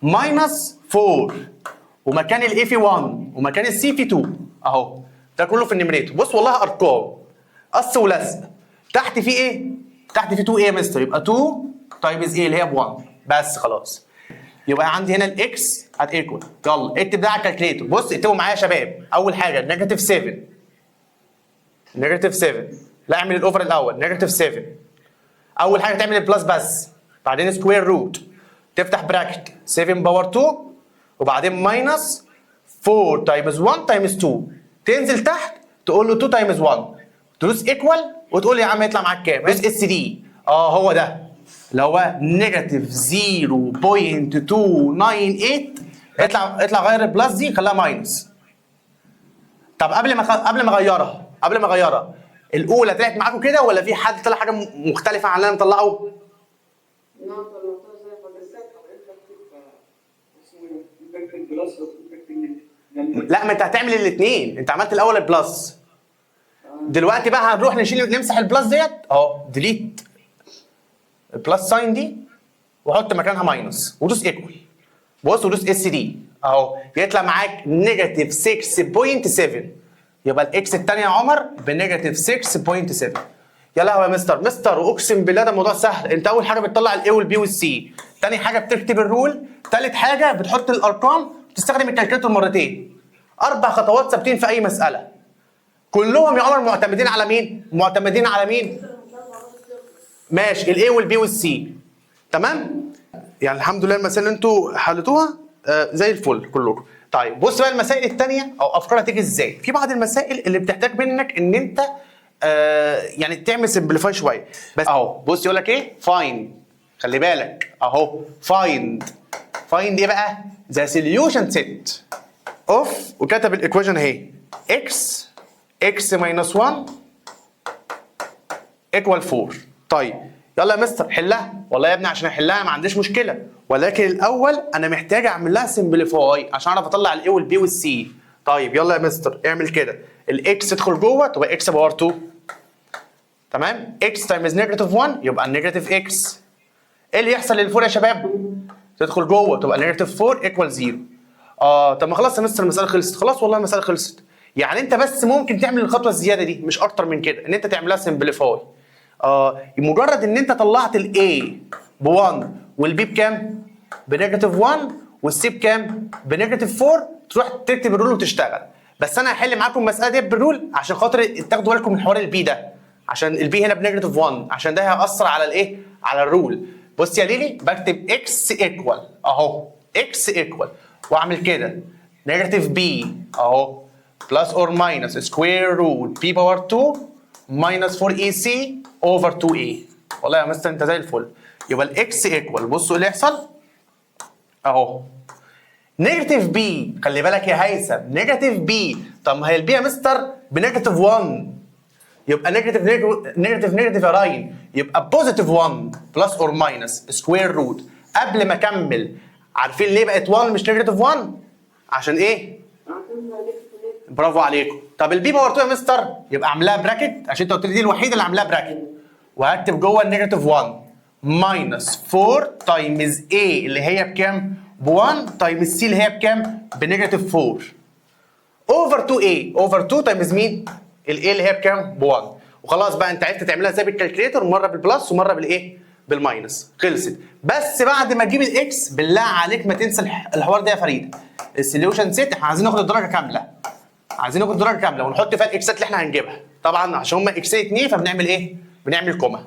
ماينس 4 ومكان الاي في 1 ومكان السي في 2 اهو. ده كله في النيميريتور. بص والله ارقام قص ولزق. تحت في ايه؟ تحت في 2 ايه يا مستر؟ يبقى 2 تايمز ايه اللي هي ب 1 بس خلاص. يبقى عندي هنا الاكس هتيكوال، يلا اكتب ده على الكالكليتور. بص اكتبوا معايا يا شباب. اول حاجه نيجاتيف 7 نيجاتيف 7، لا اعمل الاوفر الاول نيجاتيف 7. اول حاجه تعمل البلس بس، بعدين سكوير روت تفتح براكت 7 باور 2 وبعدين ماينس 4 تايمز 1 تايمز 2، تنزل تحت تقول له 2 تايمز 1 تدوس ايكوال وتقول لي يا عم يطلع معاك كام؟ دوس اس دي. هو ده اللي هو نيجاتيف 0.298. اطلع غير البلس دي خليها ماينس. طب قبل ما اغيرها الاولى طلعت معاكم كده ولا في حد طلع حاجه مختلفه عن اللي انا مطلعه؟ نعم طلعتها زي ما حضرتك اسمه ايه؟ بكتب بلس وبكتب لا، ما انت هتعمل الاثنين، انت عملت الاول البلس. دلوقتي بقى هنروح نمسح البلس ديت ديليت البلس ساين دي وحط مكانها ماينس ودوس ايكوال. بص ودوس اس دي يطلع معاك نيجاتيف 6.7. يبقى الاكس الثانيه يا عمر بنيجاتيف 6.7. يا لهوي يا مستر واقسم بالله ده الموضوع سهل. انت اول حاجه بتطلع الاي والبي والسي، ثاني حاجه بتكتب الرول، ثالث حاجه بتحط الارقام، تستخدم الكالكوليتور مرتين. 4 خطوات ثابتين في اي مساله. كلهم يا عمر معتمدين على مين؟ ماشي، الاي والبي والسي. تمام؟ يعني الحمد لله المسائل اللي انتوا حلتوها زي الفل كلكم. طيب بص بقى المسائل الثانيه او افكارها تيجي ازاي. في بعض المسائل اللي بتحتاج منك ان انت يعني تعمل سمبليفاي شويه. بس بص يقول لك ايه؟ فايند. خلي بالك فايند ايه بقى؟ ذا سوليوشن سيت اوف، وكتب الايكويشن اهي x minus 1 equal 4. طيب يلا يا مستر حلها. والله يا ابني عشان احلها ما عنديش مشكله، ولكن الاول انا محتاج اعمل لها سمبليفاي عشان اعرف اطلع الاي والبي والسي. طيب يلا يا مستر اعمل كده. الاكس تدخل جوه تبقى اكس باور 2. تمام؟ اكس تايمز نيجاتيف 1 يبقى النيجاتيف اكس. ايه اللي يحصل للفور يا شباب؟ تدخل جوه تبقى نيجاتيف 4 ايكوال 0. طب ما خلاص يا مستر المساله خلصت. خلاص والله المساله خلصت. يعني انت بس ممكن تعمل الخطوه الزياده دي مش اكتر من كده، ان انت تعملها سمبليفاي. مجرد ان انت طلعت الاي ب 1 والبي بكام؟ بنيجاتيف 1 والسي بكام؟ بنيجاتيف 4، تروح تكتب الرول وتشتغل. بس انا هحل معاكم المساله دي بالرول عشان خاطر تاخدوا بالكم من حوار البي ده، عشان البي هنا بنيجاتيف 1 عشان ده هيأثر على الايه؟ على الرول. بص يا ليلي بكتب اكس ايكوال اكس ايكوال واعمل كده نيجاتيف بي بلس اور ماينس سكوير روت بي باور 2 ماينس 4 اي سي اوفر 2 اي. والله يا مستر انت زي الفل. يبقى الاكس ايكوال، بصوا اللي يحصل نيجاتيف بي. خلي بالك يا هيثم نيجاتيف بي. طب ما هي البي يا مستر بنيجاتيف 1 يبقى نيجاتيف يا راين يبقى بوزيتيف 1 بلس اور ماينس سكوير روت. قبل ما اكمل عارفين ليه بقت 1 مش نيجاتيف 1؟ عشان ايه؟ برافو عليكم. طب البي باور 2 يا مستر يبقى عاملاها براكت عشان انت قلت لي دي الوحيده اللي عاملاها براكت، وهكتب جوه النيجاتيف 1 ماينس 4 تايمز A اللي هي بكام؟ ب 1 تايمز C اللي هي بكام؟ بنيجاتيف 4 اوفر 2A اوفر 2 تايمز مين؟ الاي اللي هي بكام؟ ب 1. وخلاص بقى انت عرفت تعملها ازاي بالكالكليتر، مره بالبلس ومره بالايه؟ بالماينس. خلصت. بس بعد ما تجيب الاكس بالله عليك ما تنسى الحوار ده يا فريد. السوليوشن سيت احنا عايزين ناخد الدرجه كامله. ونحط فيها الاكسات اللي احنا هنجيبها. طبعا عشان هم اكسين 2 فبنعمل ايه؟ بنعمل كوما.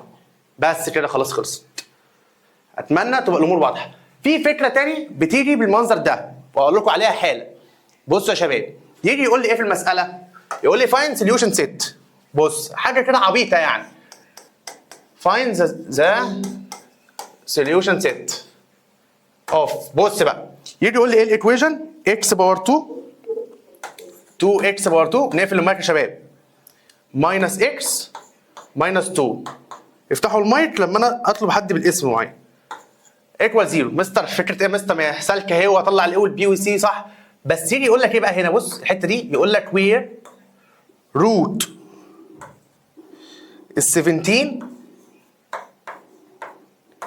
بس كده خلاص خلصت. اتمنى تبقى الامور واضحه. في فكره تاني بتيجي بالمنظر ده واقول لكم عليها حالا. بصوا يا شباب يجي يقول لي ايه في المساله؟ يقول لي فاين سوليوشن سيت. بص حاجه كده عبيطه يعني. فاين ذا سوليوشن سيت اوف. بص بقى يجي يقول لي ايه الايكويشن؟ اكس باور 2 اكس باور 2. نقفل المايك يا شباب. ماينس اكس ماينس 2. افتحوا المايك لما انا اطلب حد بالاسم معين. ايكوال 0. مستر فكره ايه يا مستر؟ ما هي سالكه اهي واطلع الاي والبي والسي صح؟ بس يجي يقول لك ايه بقى هنا؟ بص الحته دي يقول لك وير روت ال 17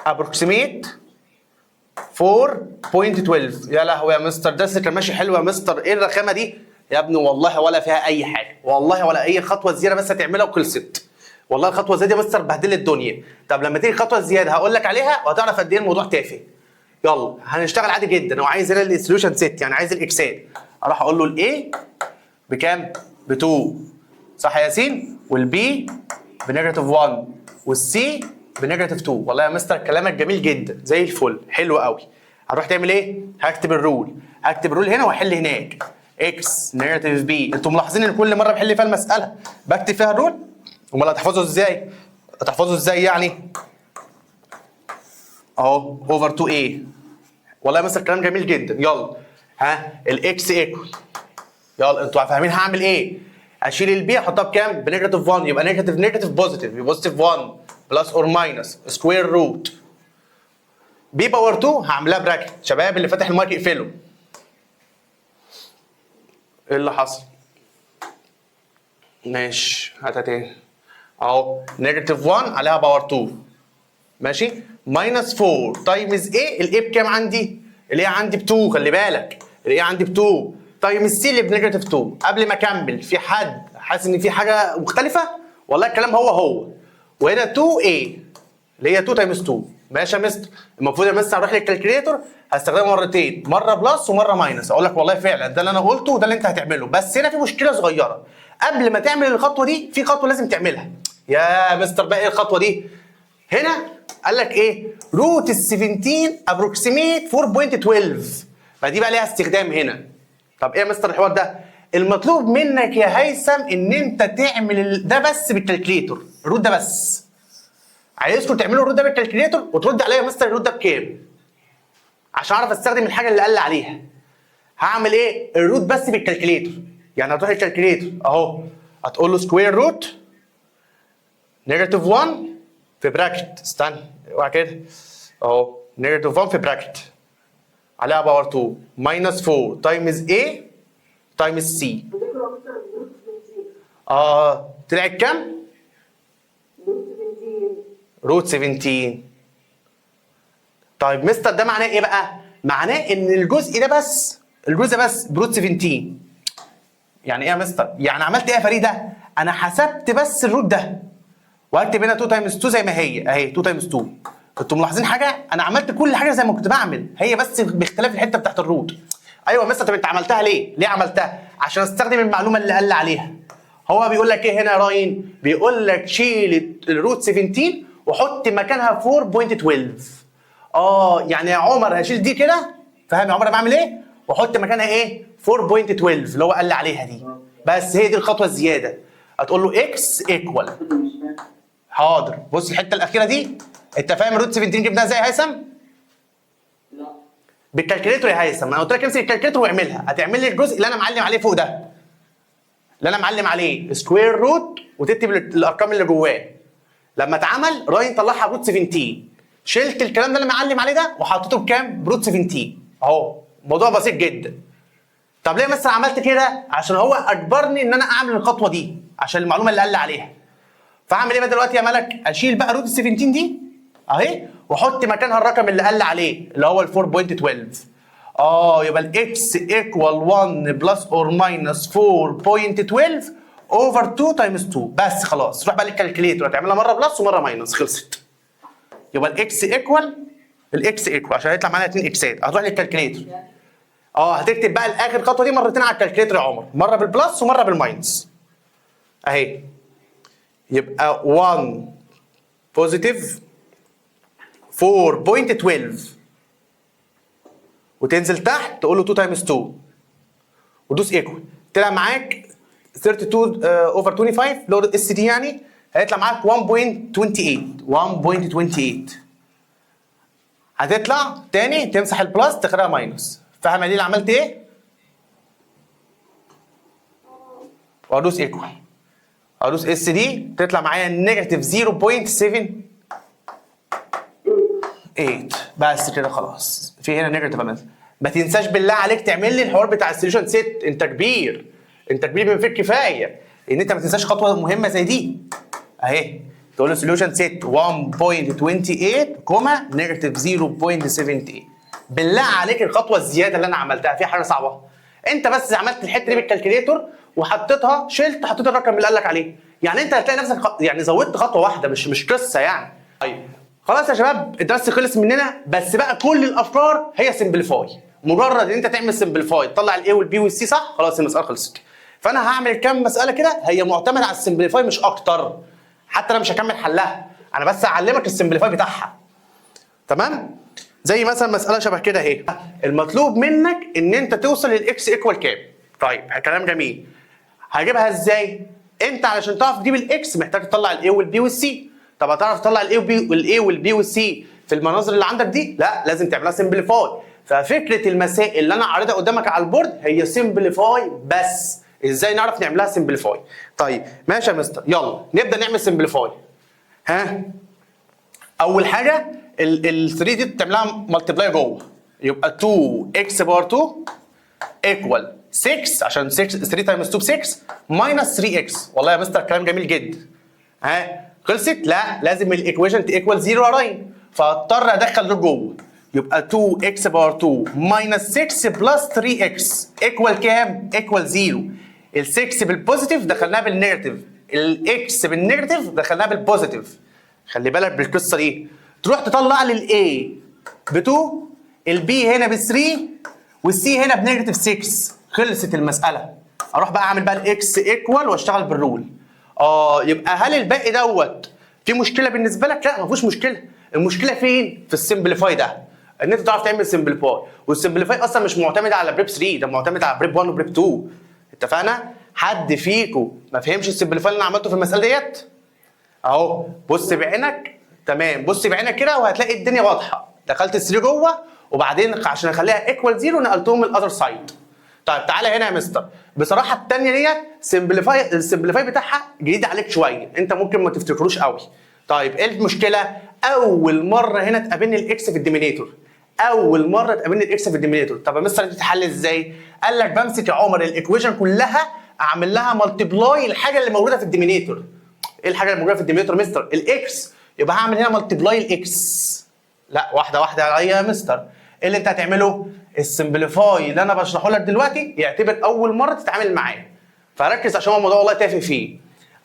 ابروكسيميت 4.12. يا لهوي يا مستر ده كان ماشي حلو يا مستر. ايه الرخامه دي يا ابني؟ والله ولا فيها اي حاجه، والله ولا اي خطوه زياده بس هتعملها وخلصت. والله الخطوه زياده يا مستر بهدلت الدنيا. طب لما تيجي خطوه زياده هقول لك عليها وهتعرف قد ايه الموضوع تافه. يلا هنشتغل عادي جدا. هو عايز هنا السوليوشن سيت يعني عايز الاكسات. اروح اقول له الاي بكام؟ ب 2 صح يا ياسين؟ والبي بنيجاتيف 1 والسي بنيجاتيف 2. والله يا مستر كلامك جميل جدا زي الفل حلو قوي. هتروح تعمل ايه؟ هكتب الرول هنا واحل هناك. اكس نيجاتيف بي. انتوا ملاحظين ان كل مره بحل فيها المساله بكتب فيها الرول؟ امال هتحفظه ازاي؟ هتحفظه ازاي يعني؟ اهو اوفر 2a. والله يا مستر كلام جميل جدا. يلا ها الاكس ايكوال، يلا انتوا فاهمين هعمل ايه؟ اشيل البي احطها بكام؟ بنيجاتيف 1، يبقى نيجاتيف نيجاتيف بوزيتيف، يبقى بوزيتيف 1 بلس اور ماينس سكوير روت بي باور 2 هعملها براكت. شباب اللي فاتح المايك يقفله. ايه اللي حصل؟ ماشي هاتها تاني اهو نيجاتيف 1 عليها باور 2 ماشي ماينس 4 تايمز ايه؟ الايه بكام عندي؟ الايه عندي ب 2 خلي بالك، الايه عندي ب 2 تايمز سي اللي بنيجاتيف 2. قبل ما اكمل في حد حاسس ان في حاجه مختلفه؟ والله الكلام هو وهنا 2 a اللي هي 2 تايمز 2. ماشي يا مستر، المفروض يا مستر اروح للكالكوليتور هستخدمه مرتين، مره بلس ومره ماينس. اقول لك والله فعلا ده اللي انا قلته وده اللي انت هتعمله، بس هنا في مشكله صغيره. قبل ما تعمل الخطوه دي في خطوه لازم تعملها. يا مستر بقى ايه الخطوه دي؟ هنا قال لك ايه؟ روت ال 17 ابروكسيميت 4.12. فدي بقى ليها استخدام هنا. طب ايه يا مستر الحوار ده؟ المطلوب منك يا هيثم ان انت تعمل ده بس بالكالكليتور، الروت ده بس. عايزكم تعملوا الروت ده بالكالكليتور وترد عليا يا مستر الروت ده بكام؟ عشان اعرف استخدم الحاجه اللي قال لي عليها. هعمل ايه؟ الروت بس بالكالكليتور. يعني هتروح للكالكليتور اهو، هتقول له سكوير روت نيجاتيف 1 في براكت، استنى اوعى كده اهو، نيجاتيف 1 في براكت عليها باور 2 ماينس 4 تايمز A تايمز C. طلعت كام؟ روت 17. طيب مستر ده معناه ايه بقى؟ معناه ان الجزء ده بس، الجزء بس بروت 17. يعني ايه يا مستر؟ يعني عملت ايه يا فريده؟ انا حسبت بس الروت ده وهكتب هنا 2 تايمز 2 زي ما هي اهي 2 تايمز 2. انتوا ملاحظين حاجه؟ انا عملت كل حاجه زي ما كنت بعمل، هي بس باختلاف الحته بتاعت الروت. ايوه يا مستر، طب انت عملتها ليه؟ ليه عملتها؟ عشان استخدم المعلومه اللي قال لي عليها. هو بيقول لك ايه هنا يا راين؟ بيقول لك شيل الروت 17 وحط مكانها 4.12. يعني يا عمر هشيل دي كده، فاهم يا عمر انا بعمل ايه؟ واحط مكانها ايه؟ 4.12 اللي هو قال لي عليها دي. بس هي دي الخطوه الزياده. هتقول له اكس ايكوال. حاضر، بص الحته الاخيره دي، انت فاهم الروت 17 جبناها ازاي يا هيثم؟ لا. بالكالكليتور يا هيثم. انا قلت لك امسك الكالكليتور واعملها. هتعمل لي الجزء اللي انا معلم عليه فوق ده، اللي انا معلم عليه سكوير روت وتكتب الارقام اللي جواه. لما اتعمل راين طلعها بروت 17، شلت الكلام ده اللي معلم عليه ده وحطيته بكام؟ بروت 17 اهو. موضوع بسيط جدا. طب ليه مثلا عملت كده؟ عشان هو اجبرني ان انا اعمل الخطوه دي عشان المعلومه اللي قال لي عليها. فاعمل ايه بقى دلوقتي يا ملك؟ اشيل بقى روت 17 دي اهي واحط مكانها الرقم اللي قال لي عليه اللي هو ال 4.12. يبقى الاكس ايكوال 1 بلس اور ماينس 4.12 اوفر 2 تايمز 2. بس خلاص، روح بقى للكالكليتور هتعملها مره بلس ومره ماينس، خلصت. يبقى الاكس ايكوال عشان هيطلع معانا 2 اكسات. هتروح للكالكليتور هتكتب بقى الاخر خطوه دي مرتين على الكالكليتور يا عمر، مره بالبلس ومره بالماينس اهي. يبقى 1 بوزيتيف 4.12 وتنزل تحت تقول له 2 تايمز 2 ودوس ايكوال. طلع معاك 32 اوفر 25 اللي هو اس دي، يعني هيطلع معاك 1.28. هتطلع تاني تمسح البلس تخليها ماينس. فاهم يا ليلى عملت ايه؟ وادوس ايكوال، ادوس اس دي تطلع معايا نيجاتيف 0.78. بس كده خلاص. في هنا نيجاتيف مثلا. ما تنساش بالله عليك تعمل لي الحوار بتاع السوليوشن سيت. انت كبير بما فيه الكفايه ان انت ما تنساش خطوه مهمه زي دي اهي. تقول له سوليوشن سيت 1.28 كوما نيجاتيف 0.78. بالله عليك الخطوه الزياده اللي انا عملتها فيها حاجه صعبه؟ انت بس عملت الحته دي بالكالكليتور وحطيتها، حطيت الرقم اللي قال لك عليه. يعني انت هتلاقي نفسك يعني زودت خطوه واحده، مش قصه يعني. طيب خلاص يا شباب، الدرس خلص مننا. بس بقى كل الافكار هي سمبليفاي. مجرد ان انت تعمل سمبليفاي تطلع الاي والبي والسي صح، خلاص المساله خلصت. فانا هعمل كام مساله كده هي معتمده على السمبليفاي مش اكتر. حتى انا مش هكمل حلها، انا بس هعلمك السمبليفاي بتاعها. تمام؟ زي مثلا مساله شبه كده اهي. المطلوب منك ان انت توصل للاكس ايكوال كام؟ طيب كلام جميل. هجيبها ازاي؟ انت علشان تعرف تجيب الاكس محتاج تطلع الاي والبي والسي. طب هتعرف تطلع الاي والبي والسي في المناظر اللي عندك دي؟ لا، لازم تعملها سمبليفاي. ففكره المسائل اللي انا عارضها قدامك على البورد هي سمبليفاي بس. ازاي نعرف نعملها سمبليفاي؟ طيب ماشي يا مستر، يلا نبدا نعمل سمبليفاي. ها، اول حاجه ال 3 دي بتعملها ملتبلاي جوه، يبقى 2 اكس باور 2 ايكوال 6 عشان 3 تايمز 2 ب 6 ماينس 3 اكس. والله يا مستر كلام جميل جدا. ها خلصت؟ لا، لازم الايكويشن تيكوال 0 يا راين، فاضطر ادخل دول جوه. يبقى 2 اكس باور 2 ماينس 6 بلس 3 اكس ايكوال كام؟ ايكوال 0. ال 6 بالبوزيتيف دخلناها بالنيجاتيف، الاكس بالنيجاتيف دخلناها بالبوزيتيف. خلي بالك بالقصه دي. تروح تطلع لي الاي ب 2، البي هنا ب 3، والسي هنا بنيجاتيف 6. خلصت المساله. اروح بقى اعمل بقى الاكس ايكوال واشتغل بالرول. يبقى هل الباقي دوت في مشكله بالنسبه لك؟ لا، ما فيهوش مشكله. المشكله فين؟ في السمبليفاي ده، ان انت تعرف تعمل سمبليفاي. والسمبليفاي اصلا مش معتمد على بريب 3، ده معتمد على بريب 1 وبريب 2. اتفقنا؟ حد فيكم ما فهمش السمبليفاي اللي انا عملته في المساله ديت؟ اهو بص بعينك. تمام، بص بعينك كده وهتلاقي الدنيا واضحه. دخلت ال 3 جوه، وبعدين عشان اخليها ايكوال 0 نقلتهم الاذر سايد. طيب تعالى هنا يا مستر. بصراحه الثانيه ديت السمبليفاي بتاعها جديد عليك شويه، انت ممكن ما تفتكروش قوي. طيب ايه المشكله؟ اول مره هنا تقابلني الاكس في الديمينيتور. اول مره تقابلني الاكس في الديمينيتور. طب يا مستر دي تتحل ازاي؟ قال لك بمسك يا عمر الايكويشن كلها اعمل لها مالتيبلاي الحاجه اللي موجوده في الديمينيتور. ايه الحاجه اللي موجوده في الديمينيتور مستر؟ الاكس. يبقى هعمل هنا مالتيبلاي الاكس. لا، واحده واحده يا مستر. ايه اللي انت هتعمله؟ السمبليفاي اللي انا بشرحه لك دلوقتي يعتبر اول مره تتعامل معاه، فركز عشان هو الموضوع والله تافه فيه.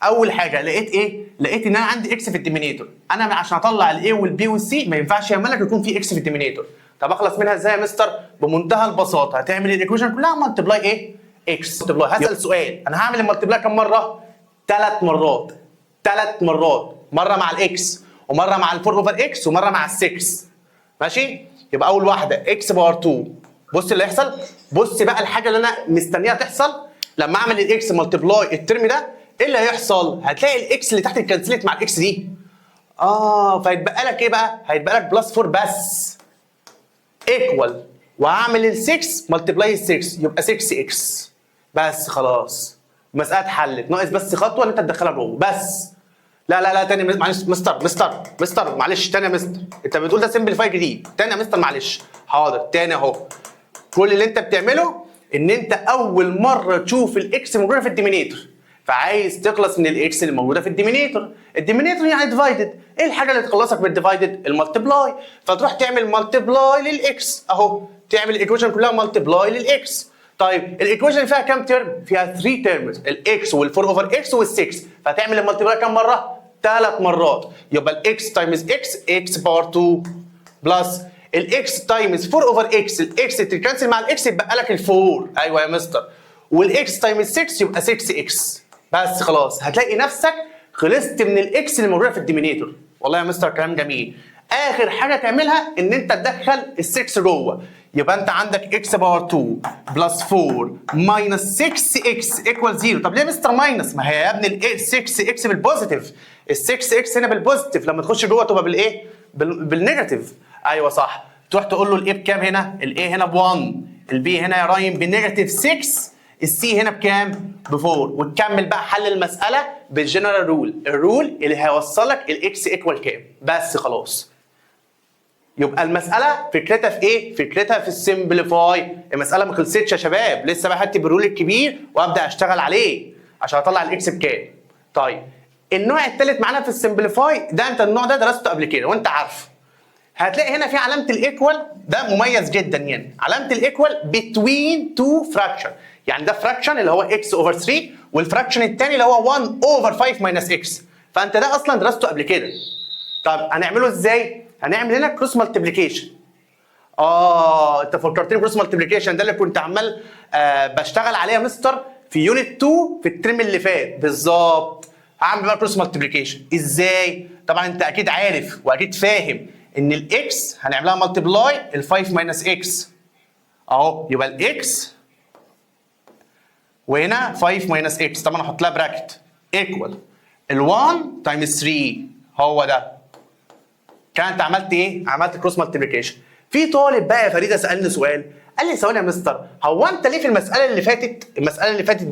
اول حاجه لقيت ايه؟ لقيت ان انا عندي اكس في الديمينيتور. انا عشان اطلع الاي والبي والسي ما ينفعش يا ملك يكون في اكس في الديمينيتور. طب اخلص منها ازاي يا مستر؟ بمنتهى البساطه هتعمل الايكويشن كلها مالتيبلاي ايه؟ اكس. هسال سؤال، انا هعمل المالتيبلاي كم مره؟ 3 مرات. 3 مرات، مره مع الاكس ومره مع ال4 اوفر اكس ومره مع ال6. ماشي؟ يبقى اول واحده اكس باور 2. بص اللي هيحصل. بص بقى الحاجه اللي انا مستنيها تحصل لما اعمل الاكس مالتيبلاي الترم ده. ايه اللي هيحصل؟ هتلاقي الاكس اللي تحت اتكنسلت مع الاكس دي. فهيتبقى لك ايه بقى؟ هيتبقى لك بلس 4 بس. ايكوال، وهعمل ال6 مالتيبلاي ال6 يبقى 6 اكس. بس خلاص المساله اتحلت، ناقص بس خطوه ان انت تدخلها جوه بس. لا تاني معلش مستر معلش تاني يا مستر. انت بتقول ده سمبليفاي جديد. تاني يا مستر معلش. حاضر تاني اهو. كل اللي انت بتعمله ان انت اول مره تشوف الاكس موجوده في الديمينيتور، فعايز تخلص من الاكس اللي موجوده في الديمينيتور. الديمينيتور يعني ديفايدد. ايه الحاجه اللي تخلصك بالديفايدد؟ المالتيبلاي. فتروح تعمل مالتيبلاي للاكس اهو، تعمل الايكويشن كلها مالتيبلاي للاكس. طيب الايكويشن فيها كام ترم؟ فيها 3 ترمز، الاكس وال4 اوفر اكس وال6. فهتعمل المالتيبلاي كام مره؟ 3 مرات. يبقى الاكس تايمز اكس باور 2 بلس الاكس تايمز 4 اوفر اكس، الاكس تتكنسل مع الاكس يبقى لك ال4. ايوه يا مستر. والاكس تايمز 6 يبقى 6 اكس. بس خلاص هتلاقي نفسك خلصت من الاكس اللي موجوده في الديمينيتور. والله يا مستر كلام جميل. اخر حاجه تعملها ان انت تدخل ال6 جوه. يبقى انت عندك اكس باور 2 بلس 4 ماينس 6 اكس ايكوال 0. طب ليه يا مستر ماينس؟ ما هي يا ابني ال 6 اكس بالبوزيتيف، ال 6 اكس هنا بالبوزيتيف، لما تخش جوه تبقى بالايه؟ بالنيجاتيف. ايوه صح. تروح تقول له الايه بكام هنا؟ الايه هنا ب1، البي هنا يا رايم بنيجاتيف 6، السي هنا بكام؟ ب4. وتكمل بقى حل المساله بالجنرال رول، الرول اللي هيوصلك الاكس ايكوال كام. بس خلاص. يبقى المساله فكرتها في ايه؟ فكرتها في السمبليفاي. المساله ما خلصتش يا شباب، لسه بقى هكتب الرول الكبير وابدا اشتغل عليه عشان اطلع الاكس بكام. طيب النوع الثالث معانا في السمبليفاي ده، انت النوع ده درسته قبل كده وانت عارفه. هتلاقي هنا في علامه الايكوال، ده مميز جدا يعني. علامه الايكوال بتوين تو فراكشن، يعني ده فراكشن اللي هو اكس اوفر 3، والفراكشن الثاني اللي هو 1 اوفر 5 ماينس اكس. فانت ده اصلا درسته قبل كده. طب هنعمله ازاي؟ هنعمل هنا كروس مالتيبليكيشن. انت فكرتني كروس مالتيبليكيشن، ده اللي كنت عمال بشتغل عليه يا مستر في يونت 2 في الترم اللي فات بالظبط. هعمل بقى كروس مالتيبليكيشن ازاي؟ طبعا انت اكيد عارف واكيد فاهم ان الاكس هنعملها مالتيبلاي ال 5 ماينس اكس اهو. يبقى الاكس وهنا 5 ماينس اكس، طبعا احط لها براكت ايكوال ال1 تايمز 3 هو ده. كانت عملت ايه؟ عملت كروس مالتيبليكيشن. في طالب بقى يا فريده سالني سؤال، قال لي ثواني يا مستر، هو انت ليه في المساله اللي فاتت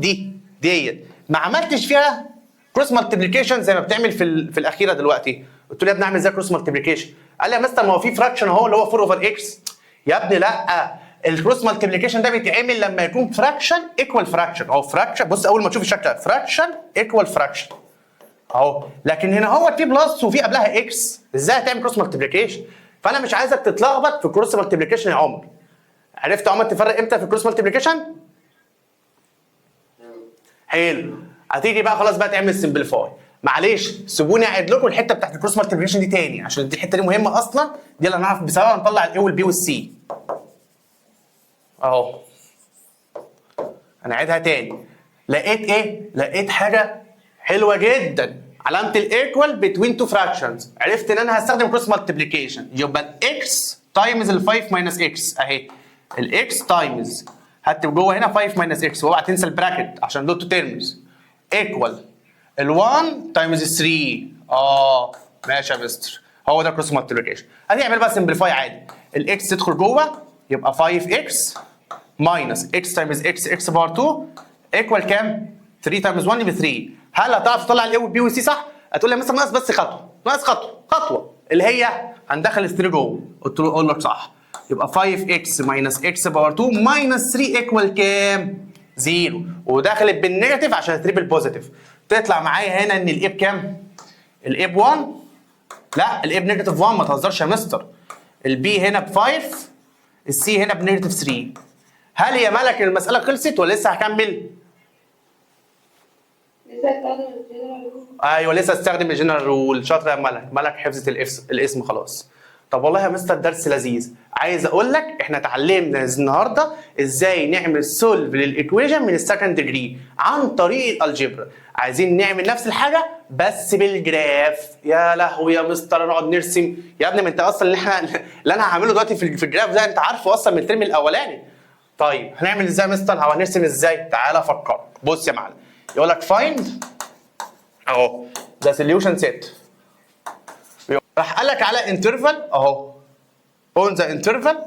ديت ما عملتش فيها كروس مالتيبليكيشن زي ما بتعمل في الاخيره دلوقتي؟ قلت له يا ابني اعمل ازاي كروس مالتيبليكيشن؟ قال لي يا مستر ما هو في فراكشن اهو اللي هو 4 اوفر اكس. يا ابني لا، الكروس مالتيبليكيشن ده بيتعمل لما يكون فراكشن ايكوال فراكشن، او فراكشن. بص اول ما تشوف الشكل فراكشن ايكوال فراكشن اهو، لكن هنا هو في بلس وفي قبلها اكس، ازاي هتعمل كروس مالتيبليكيشن؟ فانا مش عايزك تتلخبط في الكروس مالتيبليكيشن يا عمر. عرفت يا عمر تفرق امتى في الكروس مالتيبليكيشن؟ حلو. هتيجي بقى خلاص بقى تعمل سمبليفاي. معلش سيبوني اعيد لكم الحته بتاعت الكروس مالتيبليكيشن دي تاني، عشان دي الحته دي مهمه اصلا، دي اللي هنعرف بسببها نطلع الاي والبي والسي. اهو هنعيدها تاني. لقيت ايه؟ لقيت حاجه حلوه جدا، علامه الايكوال بتوين تو فراكشنز. عرفت ان انا هستخدم كروس مالتيبليكيشن، يبقى الاكس تايمز ال 5 ماينس اكس اهي. الاكس تايمز هكتب جوه هنا 5 ماينس اكس، واوعى تنسى البراكت عشان دول تو تيرمز، ايكوال ال1 تايمز 3. ماشي يا مستر، هو ده كروس مالتيبليكيشن. هتعمل بقى سمبليفاي عادي، الاكس تدخل جوه يبقى 5x ماينس x تايمز x باور 2 ايكوال كام؟ 3 تايمز 1 يبقى 3. هل هتعرف تطلع الاي والبي والسي صح؟ هتقول لي يا مستر ناقص بس خطوه، ناقص خطوه اللي هي هندخل ال 3 جوه. قلت له اقول لك صح، يبقى 5x ماينس x باور 2 ماينس 3 ايكوال كام؟ 0. ودخلت بالنيجاتيف عشان 3 بالبوزيتيف. تطلع معايا هنا ان الاي بكام؟ الاي ب 1. لا الاي بنيجاتيف 1، ما تهزرش يا مستر. البي هنا ب 5، السي هنا بنيجاتيف 3. هل يا ملك المساله خلصت ولا لسه هكمل؟ لسه هستخدم الجنرال رول. ايوه لسه استخدم الجنرال رول. شاطره يا ملك، ملك حفظت الاسم خلاص. طب والله يا مستر درس لذيذ. عايز اقول لك احنا اتعلمنا النهارده ازاي نعمل سولف للايكويشن من السكند ديجري عن طريق الالجبرا. عايزين نعمل نفس الحاجه بس بالجراف. يا لهوي يا مستر نقعد نرسم يا ابني، ما انت اصلا اللي انا هعمله دلوقتي في الجراف ده انت عارفه اصلا من الترم الاولاني. طيب هنعمل ازاي يا مستر؟ هو هنرسم ازاي؟ تعالى افكر. بص يا معلم، يقول لك فايند اهو ذا سوليوشن سيت. راح قال لك على انترفال اهو، اون ذا انترفال،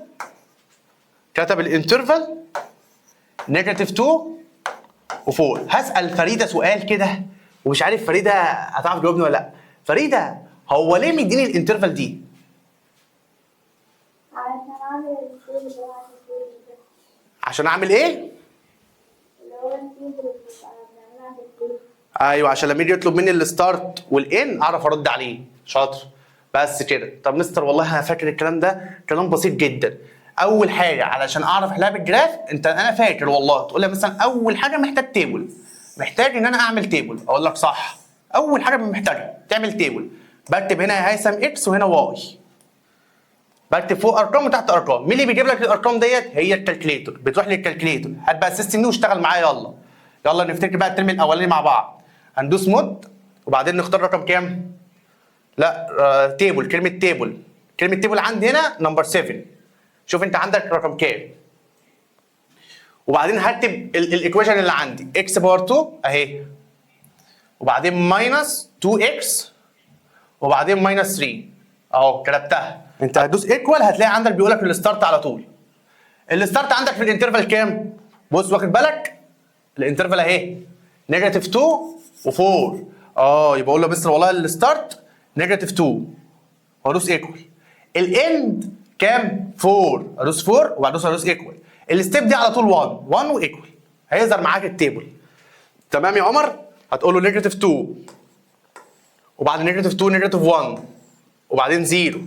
كتب الانترفال نيجاتيف 2 و4. هسال فريده سؤال كده ومش عارف فريده هتعرف تجاوبني ولا لا. فريده هو ليه مديني الانترفال دي؟ علشان اعمل السيل اللي هو عايز السيل ده. عشان اعمل ايه؟ اللي هو السيل اللي بتبقى بنعملها في السيل. ايوه عشان لما يجي يطلب مني الستارت والان اعرف ارد عليه. شاطر. بس كده. طب مستر والله انا فاكر الكلام ده، كلام بسيط جدا. اول حاجه علشان اعرف احلها بالجراف انا فاكر والله، تقول لي مثلا اول حاجه محتاج تيبل، محتاج ان انا اعمل تيبل. اقول لك صح، اول حاجه محتاجها تعمل تيبل. بكتب هنا يا هيثم اكس وهنا واي، بكتب فوق ارقام وتحت ارقام. مين اللي بيجيب لك الارقام ديت؟ هي الكالكليتور. بتروح للكالكليتور، هات بقى السيستم دي واشتغل معايا. يلا نفتكر بقى الترم الاولاني مع بعض. هندوس مود وبعدين نختار رقم كام؟ لا تيبل، كلمه تيبل عندي هنا نمبر 7. شوف انت عندك رقم كام، وبعدين هكتب الايكويشن اللي عندي اكس باور 2 اهي، وبعدين ماينس 2 اكس، وبعدين ماينس 3 اهو كتبتها. انت هتدوس ايكوال هتلاقي عندك بيقول لك الستارت على طول. الستارت عندك في الانترفال كام؟ بص واخد بالك؟ الانترفال اهي نيجاتيف 2 و4. يبقى اقول له مستر والله الستارت نيجاتيف 2 وادوس ايكوال. الاند كام؟ 4 ادوس 4 وبعدين ادوس ايكوال. الستيب دي على طول 1 وايكوال، هيظهر معاك التيبل. تمام يا عمر؟ هتقول له نيجاتيف 2 وبعد نيجاتيف 2 نيجاتيف 1 وبعدين 0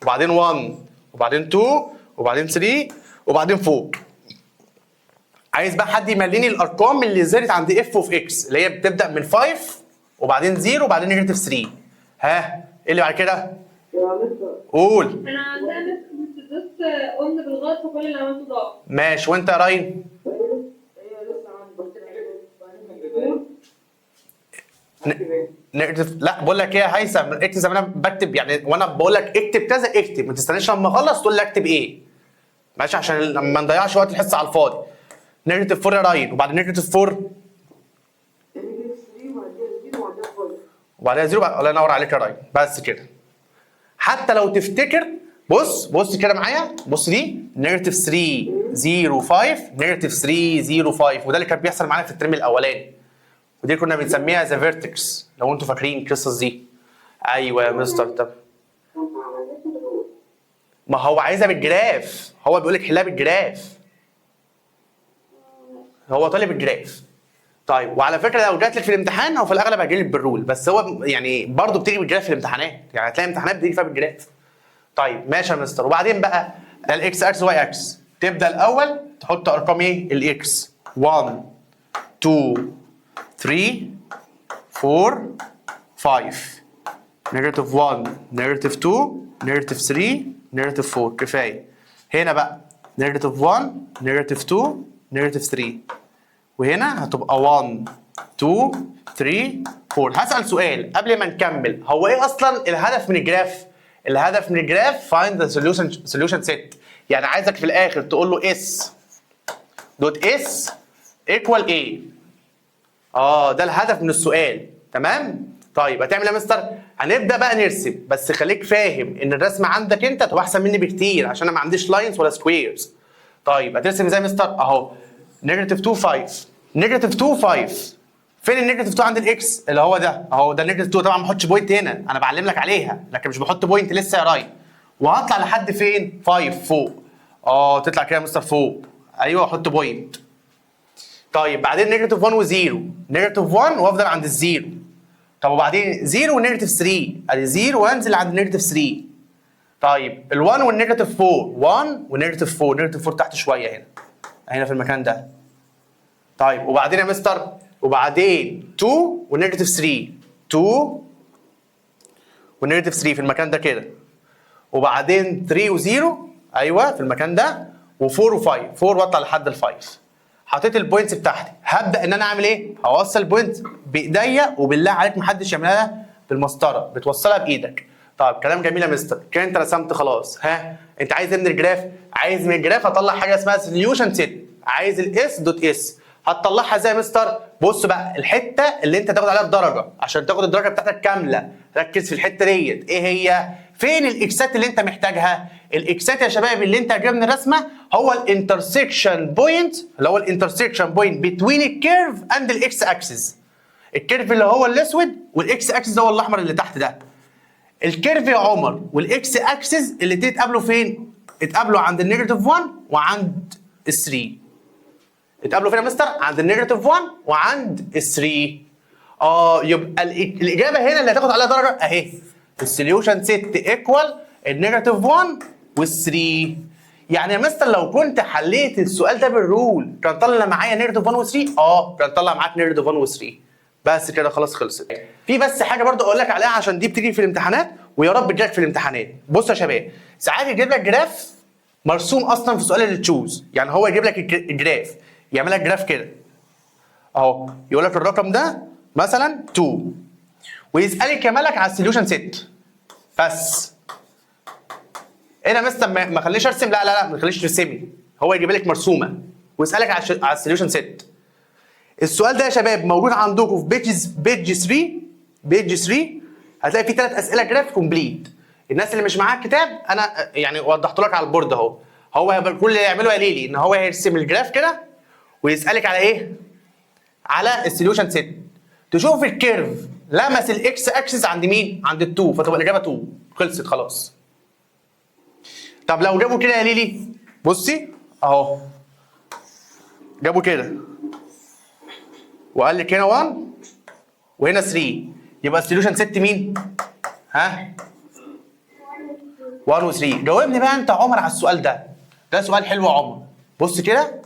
وبعدين 1 وبعدين 2 وبعدين 3 وبعدين 4. عايز بقى حد يمليني الارقام اللي زادت عند اف اوف اكس اللي هي بتبدا من 5 وبعدين 0 وبعدين نيجاتيف 3. ها ايه اللي بعد كده؟ قول. انا عندها ناس بتدوس قلنا بالغلط وكل اللي عملته ضاع. ماشي وانت يا راين؟ نيجاتيف. لا بقول لك ايه يا هيثم، اكتب زي ما انا بكتب يعني، وانا بقول لك اكتب كذا اكتب، ما تستناش لما اخلص تقول لي اكتب ايه. ماشي عشان ما نضيعش وقت الحصه على الفاضي. نيجاتيف 4 يا راين وبعد نيجاتيف 4 وبعدها 0 الله ينور عليك يا راي. بس كده. حتى لو تفتكر بص كده معايا، بص دي نيجاتيف 3 0 5 نيجاتيف 3 0 5 وده اللي كان بيحصل معانا في الترم الاولاني. ودي كنا بنسميها ذا فيرتكس لو انتوا فاكرين القصص دي. ايوه يا مستر. طب ما هو عايزها بالجراف، هو بيقول لك حلها بالجراف، هو طالب الجراف. طيب وعلى فكره لو جات لك في الامتحان هو في الاغلب هيجي لك بالرول، بس هو يعني برضه بتيجي بالجراف في الامتحانات، يعني هتلاقي امتحانات بتيجي فيها بالجراف. طيب ماشي يا مستر. وبعدين بقى ده الاكس اكس واي اكس، تبدا الاول تحط ارقام ايه؟ الاكس 1 2 3 4 5 نيجاتيف 1 نيجاتيف 2 نيجاتيف 3 نيجاتيف 4 كفايه. هنا بقى نيجاتيف 1 نيجاتيف 2 نيجاتيف 3 وهنا هتبقى 1 2 3 4. هسأل سؤال قبل ما نكمل، هو ايه اصلا الهدف من الجراف؟ الهدف من الجراف find the solution set، يعني عايزك في الاخر تقول له اس دوت اس ايكوال ايه. ده الهدف من السؤال. تمام؟ طيب هتعمل ايه يا مستر؟ هنبدا بقى نرسم، بس خليك فاهم ان الرسمه عندك انت تبقى احسن مني بكتير عشان انا ما عنديش لاينز ولا سكويرز. طيب هترسم ازاي يا مستر؟ اهو نيجاتيف 2 5 نيجاتيف 2 5. فين النيجاتيف 2 عند الاكس؟ اللي هو ده اهو، ده النيجاتيف 2. طبعا ما بحطش بوينت هنا، انا بعلم لك عليها لكن مش بحط بوينت لسه يا راي. وهطلع لحد فين؟ 5 فوق. تطلع كده يا مستر فوق. ايوه احط بوينت. طيب بعدين نيجاتيف 1 و0، نيجاتيف 1 وافضل عند الزيرو. طب وبعدين 0 ونيجاتيف 3، ادي 0 وانزل عند نيجاتيف 3. طيب ال1 والنيجاتيف 4، 1 ونيجاتيف 4، نيجاتيف 4 تحت شويه هنا في المكان ده. طيب وبعدين يا مستر، وبعدين 2 ونيجاتيف 3، 2 ونيجاتيف 3 في المكان ده كده. وبعدين 3 و0 ايوه في المكان ده، و4 و5، 4 واطلع لحد ال5. حطيت البوينتس بتاعتي، هبدا ان انا اعمل ايه؟ هوصل البوينت بايديا، وبالله عليك محدش يعملها بالمسطره، بتوصلها بايدك. طيب كلام جميل يا مستر. كده انت رسمت خلاص. انت عايز ايه من الجراف؟ عايز من الجراف اطلع حاجه اسمها سوليوشن سيت، عايز الاس دوت اس. هتطلعها ازاي يا مستر؟ بص بقى الحته اللي انت تاخد عليها الدرجه، عشان تاخد الدرجه بتاعتك كامله ركز في الحته ديت. ايه هي؟ فين الاكسات اللي انت محتاجها؟ الاكسات يا شباب اللي انت هتجيبها من الرسمه هو الانترسكشن بوينت، اللي هو الانترسكشن بوينت بتوين الكيرف اند الاكس اكسس. الكيرف اللي هو الاسود والاكس اكسس هو الاحمر اللي تحت ده. الكيرف يا عمر والاكس اكسس اللي اتقابلوا فين؟ اتقابلوا عند النيجاتيف 1 وعند ال 3. اتقابلوا فين يا مستر؟ عند النيجاتيف 1 وعند ال 3. يبقى الاجابه هنا اللي هتاخد عليها درجه اهي. السوليوشن سيت ايكوال النيجاتيف 1 وال 3. يعني يا مستر لو كنت حليت السؤال ده بالرول كان طلع معايا نيجاتيف 1 و 3؟ كان طلع معاك نيجاتيف 1 و 3. بس كده خلاص خلصت. في بس حاجه برضو اقول لك عليها عشان دي بتيجي في الامتحانات ويا رب تجيلك في الامتحانات. بص يا شباب، ساعات يجيب لك جراف مرسوم اصلا في سؤال اللي تشوز، يعني هو يجيب لك الجراف، يعمل لك جراف كده اهو، يقول لك الرقم ده مثلا 2، ويسالك يا مالك على السوليوشن سيت بس. هنا مثلا ما خليش ارسم، لا ما تخليش ترسمي، هو يجيب لك مرسومه ويسالك على السوليوشن سيت. السؤال ده يا شباب موجود عندكم في بيج 3 هتلاقي فيه 3 اسئله جراف كومبليت. الناس اللي مش معاها الكتاب انا يعني وضحت لك على البورد اهو. هو كل اللي يعمله يا ليلي ان هو هيرسم الجراف كده ويسالك على ايه؟ على السوليوشن سيت. تشوف الكيرف لمس الاكس اكسس عند مين؟ عند ال2، فتبقى الاجابه 2. خلصت خلاص. طب لو جابوا كده يا ليلي، بصي اهو جابوا كده وقال لك هنا 1 وهنا 3، يبقى السوليوشن سيت مين؟ 1 و 3. جاوبني بقى انت عمر على السؤال ده. ده سؤال حلو يا عمر. بص كده،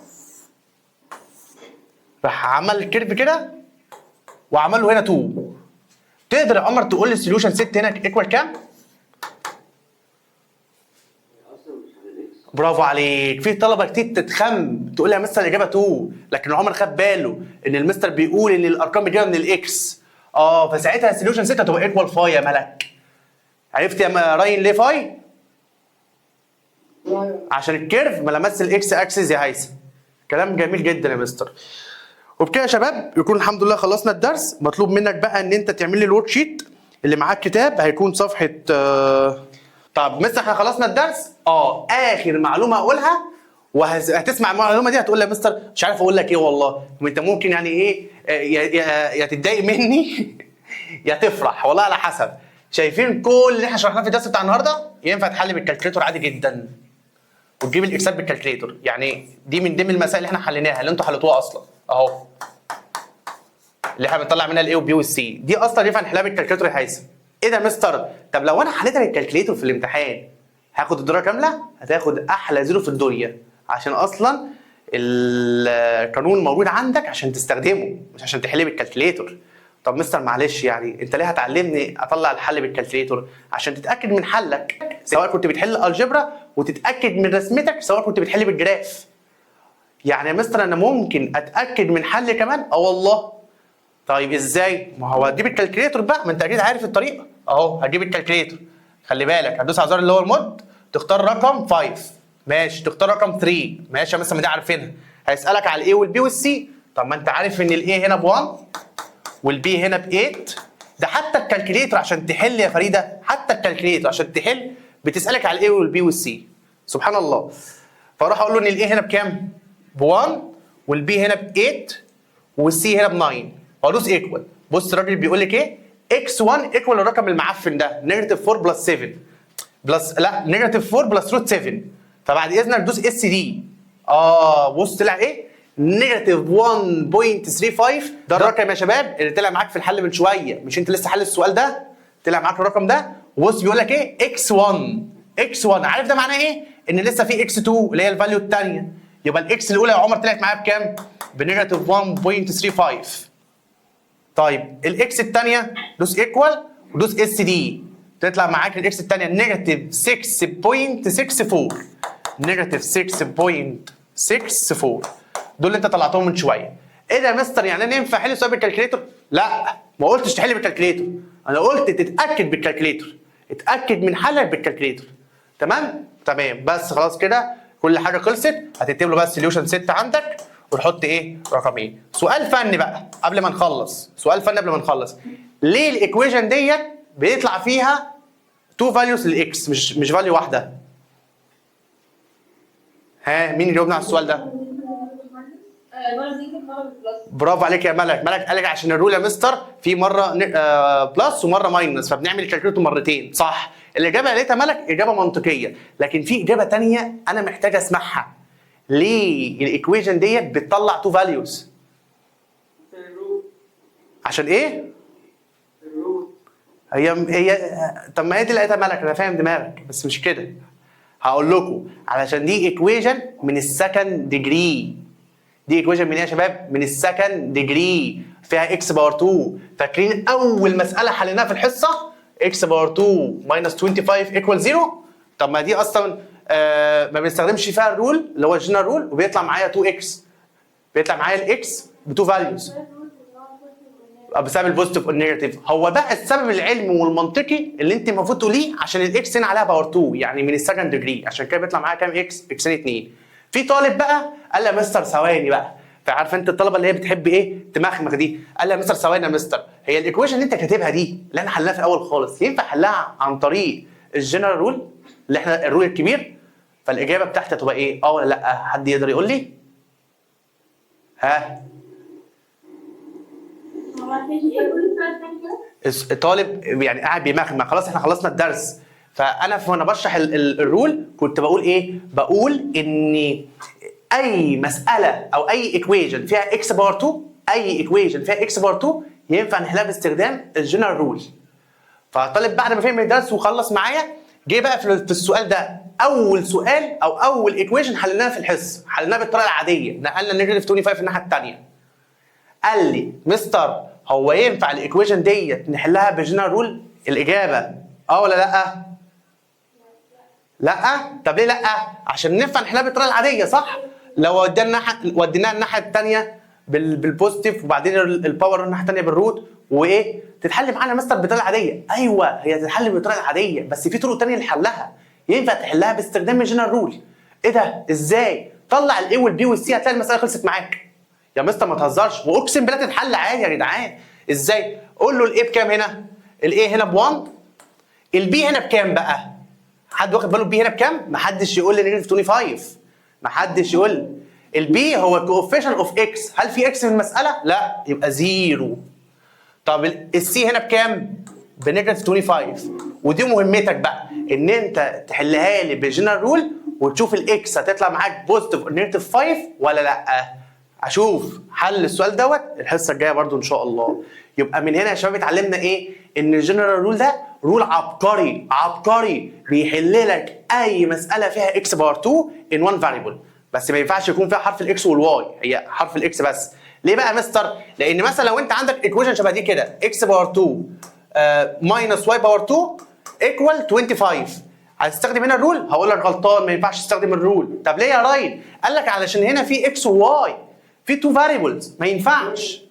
راح عمل كيرف كده وعمل له هنا 2. تقدر يا عمر تقول لي السوليوشن سيت هنا ايكوال كام؟ برافو عليك. في طلبه كتير تتخم تقول لي يا مستر الاجابه 2، لكن عمر خد باله ان المستر بيقول ان الارقام بتجيبها من الاكس. فساعتها السوليوشن 6 هتبقى ايكوال فاي يا ملك. عرفت يا راين ليه فاي؟ عشان الكيرف ما لمس الاكس اكسس يا هيثم. كلام جميل جدا يا مستر. وبكده يا شباب يكون الحمد لله خلصنا الدرس. مطلوب منك بقى ان انت تعمل لي الورك شيت اللي معاه الكتاب هيكون صفحه طب مستر احنا خلصنا الدرس؟ اخر معلومه هقولها وهتسمع المعلومه دي هتقول لي يا مستر مش عارف اقول لك ايه والله، وانت ممكن يعني ايه يا تتضايق مني يا تفرح، والله على حسب. شايفين كل اللي احنا شرحناه في الدرس بتاع النهارده ينفع تحل بالكالكليتور عادي جدا، وتجيب الاكسات بالكالكليتور. يعني دي من ضمن المسائل اللي احنا حليناها اللي انتوا حليتوها اصلا اهو، اللي احنا بنطلع منها الاي والبي والسي، دي اصلا ينفع نحلها بالكالكليتور يا هيثم. ايه ده يا مستر؟ طب لو انا حليتها بالكالكليتور في الامتحان هاخد الدرجه كامله؟ هتاخد احلى زيرو في الدنيا، عشان اصلا القانون موجود عندك عشان تستخدمه مش عشان تحل بالكالكليتور. طب مستر معلش يعني انت ليه هتعلمني اطلع الحل بالكالكليتور؟ عشان تتاكد من حلك، سواء كنت بتحل الجبرا وتتاكد من رسمتك، سواء كنت بتحل بالجراف. يعني يا مستر انا ممكن اتاكد من حل كمان؟ والله. طيب ازاي؟ ما هو هتجيب الكالكليتور بقى، ما انت اكيد عارف الطريقه اهو. هتجيب الكالكليتور، خلي بالك هتدوس على الزر اللي هو المود، تختار رقم 5 ماشي، تختار رقم 3 ماشي يا مستر، ما دي عارفينها. هيسالك على الاي والبي والسي، طب ما انت عارف ان الاي هنا ب1 والبي هنا ب8. ده حتى الكالكليتور عشان تحل يا فريده، حتى الكالكليتور عشان تحل بتسالك على الاي والبي والسي، سبحان الله. فاروح اقول له ان الاي هنا بكام؟ ب1 والبي هنا ب8 والسي هنا ب9، وادوس ايكوال. بص الراجل بيقول لك ايه؟ x1 ايكوال الرقم المعفن ده -4 بلس 7 بلس لا -4 بلس روت 7. فبعد اذنك دوس اس دي. بص طلع ايه؟ -1.35. ده الرقم يا شباب اللي طلع معاك في الحل من شويه، مش انت لسه حل السؤال ده؟ طلع معاك الرقم ده. وبص بيقول لك ايه؟ x1 عارف ده معناه ايه؟ ان لسه في x2 اللي هي الفاليو الثانيه. يبقى الاكس الاولى يا عمر طلعت معايا بكام؟ ب -1.35. طيب الاكس الثانيه دوس ايكوال ودوس اس دي، تطلع معاك الاكس الثانيه -6.64. -6.64 دول اللي انت طلعتهم من شويه. ايه ده يا مستر يعني انا ينفع احل السؤال بالكالكليتور؟ لا ما قلتش تحل بالكالكليتور، انا قلت تتاكد بالكالكليتور، اتاكد من حلك بالكالكليتور. تمام؟ تمام. بس خلاص كده كل حاجه خلصت. هتكتب له بقى السوليوشن 6 عندك وتحط ايه؟ رقمين. سؤال فني بقى قبل ما نخلص، سؤال فني قبل ما نخلص. ليه الايكويشن ديت بيطلع فيها 2 فاليوز للاكس مش فاليو واحده؟ ها مين يجاوبنا على السؤال ده؟ برافو عليك يا ملك. ملك قال لك عشان الرول يا مستر في مره بلس ومره ماينس، فبنعمل الكالكوليتور مرتين. صح. الاجابه اللي لقيتها ملك اجابه منطقيه، لكن في اجابه ثانيه انا محتاج اسمعها. ليه الايكويشن ديت بتطلع 2 فاليوز؟ عشان ايه؟ هي طب ما هي دي لقيتها ملك، انا فاهم دماغك بس مش كده. هقول لكم علشان دي ايكويشن من السكند ديجري. دي ايكويشن من ايه يا شباب؟ من السكند ديجري، فيها اكس باور 2. فاكرين اول مساله حليناها في الحصه؟ اكس باور 2 ماينس 25 ايكوال 0. طب ما دي اصلا ما بنستخدمش فيها الرول اللي هو الجنرال رول، وبيطلع معايا 2 اكس، بيطلع معايا الاكس ب 2 فاليوز بسبب البوزيتيف والنيجاتيف. هو ده السبب العلمي والمنطقي اللي انت المفروض تقوليه، عشان الاكس هنا عليها باور 2 يعني من السكند ديجري، عشان كده بيطلع معايا كام اكس؟ اكسين 2. في طالب بقى قال لي يا مستر ثواني بقى، فعارف انت الطلبه اللي هي بتحب ايه؟ تمخمخ دي. قال لي يا مستر ثواني يا مستر، هي الايكويشن اللي انت كاتبها دي اللي احنا حلناها في الاول خالص ينفع حلها عن طريق الجنرال رول اللي احنا الرول الكبير؟ فالاجابه بتاعتي هتبقى ايه؟ ولا لا؟ حد يقدر يقول لي؟ ها؟ الطالب يعني قاعد بيمخمخ. خلاص احنا خلصنا الدرس. فانا وانا بشرح الرول كنت بقول ايه؟ بقول ان اي مساله او اي ايكويشن فيها اكس باور 2، اي ايكويشن فيها اكس باور 2 ينفع نحلها باستخدام الجنرال رول. فالطالب بعد ما فهم الدرس وخلص معايا جه بقى في السؤال ده اول سؤال او اول ايكويشن حليناها في الحصه، حليناها بالطريقه العاديه، نقلنا نيجاتيف 25 الناحيه الثانيه. قال لي مستر هو ينفع الايكويشن ديت نحلها بالجنرال رول؟ الاجابه ولا لا؟ لا. طب ليه لا؟ عشان ننفع نحلها بالطريقه العاديه صح؟ لو وديناها الناحيه الثانيه بالبوزيتيف وبعدين الباور الناحيه الثانيه بالروت وايه؟ تتحل معانا مستر بالطريقه العاديه. ايوه هي تتحل بالطريقه العاديه، بس في طرق ثانيه لحلها ينفع تحلها باستخدام الجنرال رول. ايه ده؟ ازاي؟ طلع الاي والبي والسي هتلاقي المساله خلصت معاك. يا مستر ما تهزرش، واقسم بالله تتحل عادي يا جدعان. ازاي؟ قول له الاي بكام هنا؟ الاي هنا ب1، البي هنا بكام بقى؟ حد واخد باله البي هنا بكام؟ محدش يقول لي نيجاتيف 25، محدش يقول لي. البي هو الكوفيشن اوف اكس، هل في اكس في المساله؟ لا، يبقى 0. طب السي هنا بكام؟ بنيجاتيف 25. ودي مهمتك بقى ان انت تحلها لي بالجنرال رول وتشوف الاكس هتطلع معاك بوزيتيف اور نيجاتيف 5 ولا لا. اشوف حل السؤال دوت الحصه الجايه برضو ان شاء الله. يبقى من هنا يا شباب اتعلمنا ايه؟ ان الجنرال رول ده رول عبقري عبقري، بيحل لك اي مساله فيها اكس باور 2 ان 1 فاريبل، بس ما ينفعش يكون فيها حرف الاكس والواي، هي حرف الاكس بس. ليه بقى يا مستر؟ لان مثلا لو انت عندك ايكويشن شبه دي كده، اكس باور 2 ماينس واي باور 2 ايكوال 25، هتستخدم هنا الرول؟ هقول لك غلطان، ما ينفعش تستخدم الرول. طب ليه يا رايد؟ قال لك علشان هنا في اكس وواي، في 2 فاريبلز، ما ينفعش.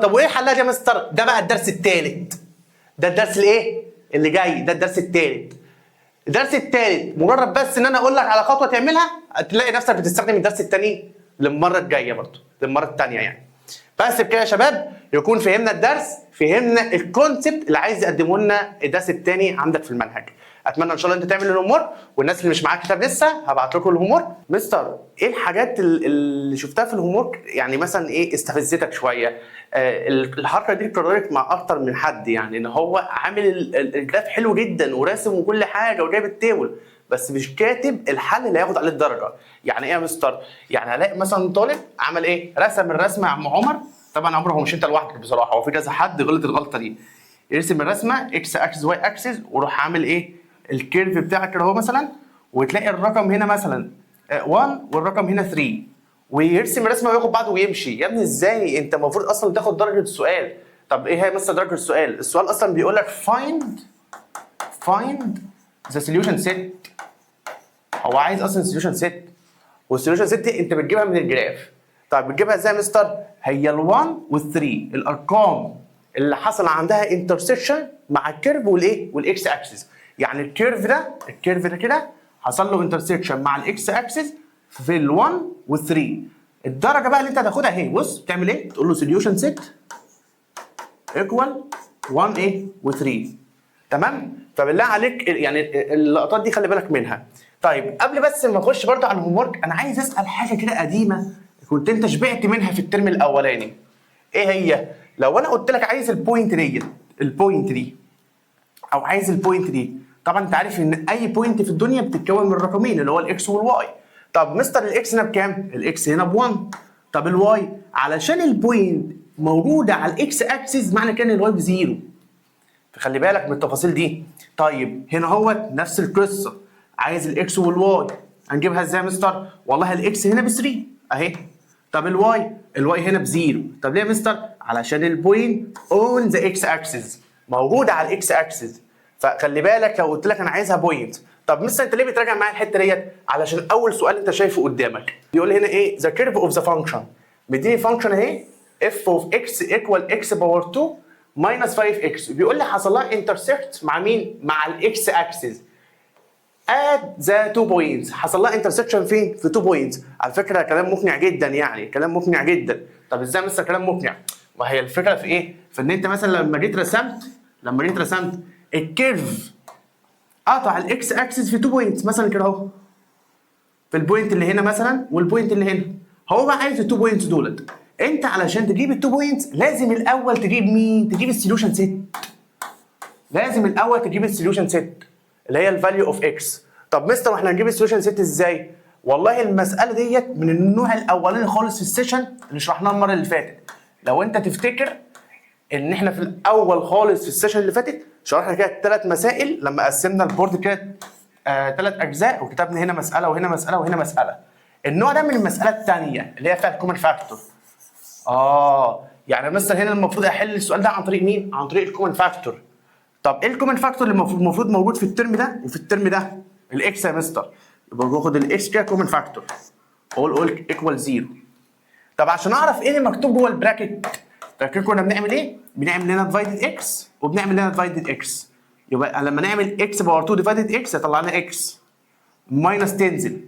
طب وايه حلها دي يا مستر؟ ده بقى الدرس الثالث، ده الدرس الايه؟ اللي جاي ده الدرس الثالث. الدرس الثالث مجرد بس ان انا اقول لك على خطوه تعملها تلاقي نفسك بتستخدم الدرس الثاني للمره الجايه برضه، للمره الثانيه يعني. بس بكده يا شباب يكون فهمنا الدرس، فهمنا الكونسبت اللي عايز يقدمه لنا الدرس الثاني عندك في المنهج. اتمنى ان شاء الله انت تعمل الهوم ورك، والناس اللي مش معاها كتاب لسه هبعت لكم الهوم ورك. مستر ايه الحاجات اللي شفتها في الهوم ورك يعني مثلا ايه استفزتك شويه؟ الحركه دي اتكررت مع اكتر من حد، يعني ان هو عامل الجراف حلو جدا وراسم وكل حاجه وجايب التيبل، بس مش كاتب الحل اللي هياخد عليه الدرجه. يعني ايه يا مستر؟ يعني هلاقي مثلا طالب عمل ايه؟ رسم الرسمه يا عم عمر، طبعا عمر هو مش انت لوحدك بصراحه، هو في كذا حد غلط الغلطه دي. يرسم الرسمه اكس اكسس واي اكسس ويروح عامل ايه؟ الكيرف بتاعك كده اهو مثلا، وتلاقي الرقم هنا مثلا 1 والرقم هنا 3، ويرسم الرسمه وياخد بعضه ويمشي. يا ابني ازاي؟ انت المفروض اصلا تاخد درجه السؤال. طب ايه هي مثلا درجه السؤال؟ السؤال اصلا بيقول لك find the solution set. هو عايز اصلا solution set، والسوليوشن set انت بتجيبها من الجراف. طب بتجيبها ازاي يا مستر؟ هي ال1 وال3 الارقام اللي حصل عندها انترسكشن مع الكيرف والايه؟ والاكس اكسس. يعني الكيرف ده كده حصل له انترسكشن مع الاكس اكسس في ال1 وال3. الدرجه بقى اللي انت هتاخدها اهي، بص بتعمل ايه؟ تقول له سوليوشن سيت ايكوال 1 ايه و3. تمام؟ فبالله عليك يعني اللقطات دي خلي بالك منها. طيب قبل بس ما نخش برضه على الهوم ورك، انا عايز اسال حاجه كده قديمه كنت انت شبعت منها في الترم الاولاني. ايه هي؟ لو انا قلت لك عايز البوينت دي او عايز البوينت دي، طبعا انت عارف ان اي بوينت في الدنيا بتتكون من رقمين اللي هو الاكس والواي. طب مستر الاكس هنا بكام؟ الاكس هنا ب1. طب الواي علشان البوينت موجوده على الاكس اكسس معنى كده ان الواي بزيرو. فخلي بالك من التفاصيل دي. طيب هنا هو نفس القصه، عايز الاكس والواي، هنجيبها ازاي يا مستر؟ والله الاكس هنا ب3 اهي. طب الواي هنا بزيرو. طب ليه يا مستر؟ علشان البوينت اون ذا اكس اكسس موجوده على الاكس اكسس. فخلي بالك لو قلت لك انا عايزها بوينت. طب مستر انت ليه بتراجع معايا الحته ديت؟ علشان اول سؤال انت شايفه قدامك بيقول لي هنا ايه؟ ذا كيرف اوف ذا فانكشن. مديني فانكشن اهي اف اوف اكس ايكوال اكس باور 2 ماينس 5 اكس، بيقول لي حصل لها انترسكت مع مين؟ مع الاكس اكسس at the 2 points. حصل لها انترسكشن فين؟ في 2 points. على فكره كلام مقنع جدا، يعني كلام مقنع جدا. طب ازاي مثلا كلام مقنع؟ ما هي الفكره في ايه؟ في ان انت مثلا لما جيت رسمت الكيرف قطع الاكس اكسس في 2 بوينتس مثلا كده اهو، في البوينت اللي هنا مثلا والبوينت اللي هنا. هو بقى عايز ال 2 بوينتس دولت. انت علشان تجيب ال 2 بوينتس لازم الاول تجيب مين؟ تجيب السوليوشن سيت. لازم الاول تجيب السوليوشن سيت اللي هي الفاليو اوف اكس. طب مستر واحنا هنجيب السوليوشن سيت ازاي؟ والله المساله ديت من النوع الاولاني خالص في السيشن اللي شرحناه المره اللي فاتت. لو انت تفتكر ان احنا في الاول خالص في السيشن اللي فاتت شرحنا كده 3 مسائل لما قسمنا البورد كده 3 اجزاء وكتبنا هنا مساله وهنا مساله وهنا مساله. النوع ده من المساله الثانيه اللي هي فيها الكومن فاكتور. يعني مثلا هنا المفروض احل السؤال ده عن طريق مين؟ عن طريق الكومن فاكتور. طب ايه الكومن فاكتور اللي المفروض موجود في الترم ده وفي الترم ده؟ الاكس يا مستر. يبقى باخد الاكس كده كومن فاكتور اول ايكوال 0. طب عشان اعرف ايه اللي مكتوب جوه البراكت، فاكر كنا بنعمل ايه؟ بنعمل هنا ديفايدد اكس وبنعمل هنا ديفايدد اكس. يبقى لما نعمل اكس باور 2 ديفايدد اكس هيطلع لنا اكس ماينس تنزل.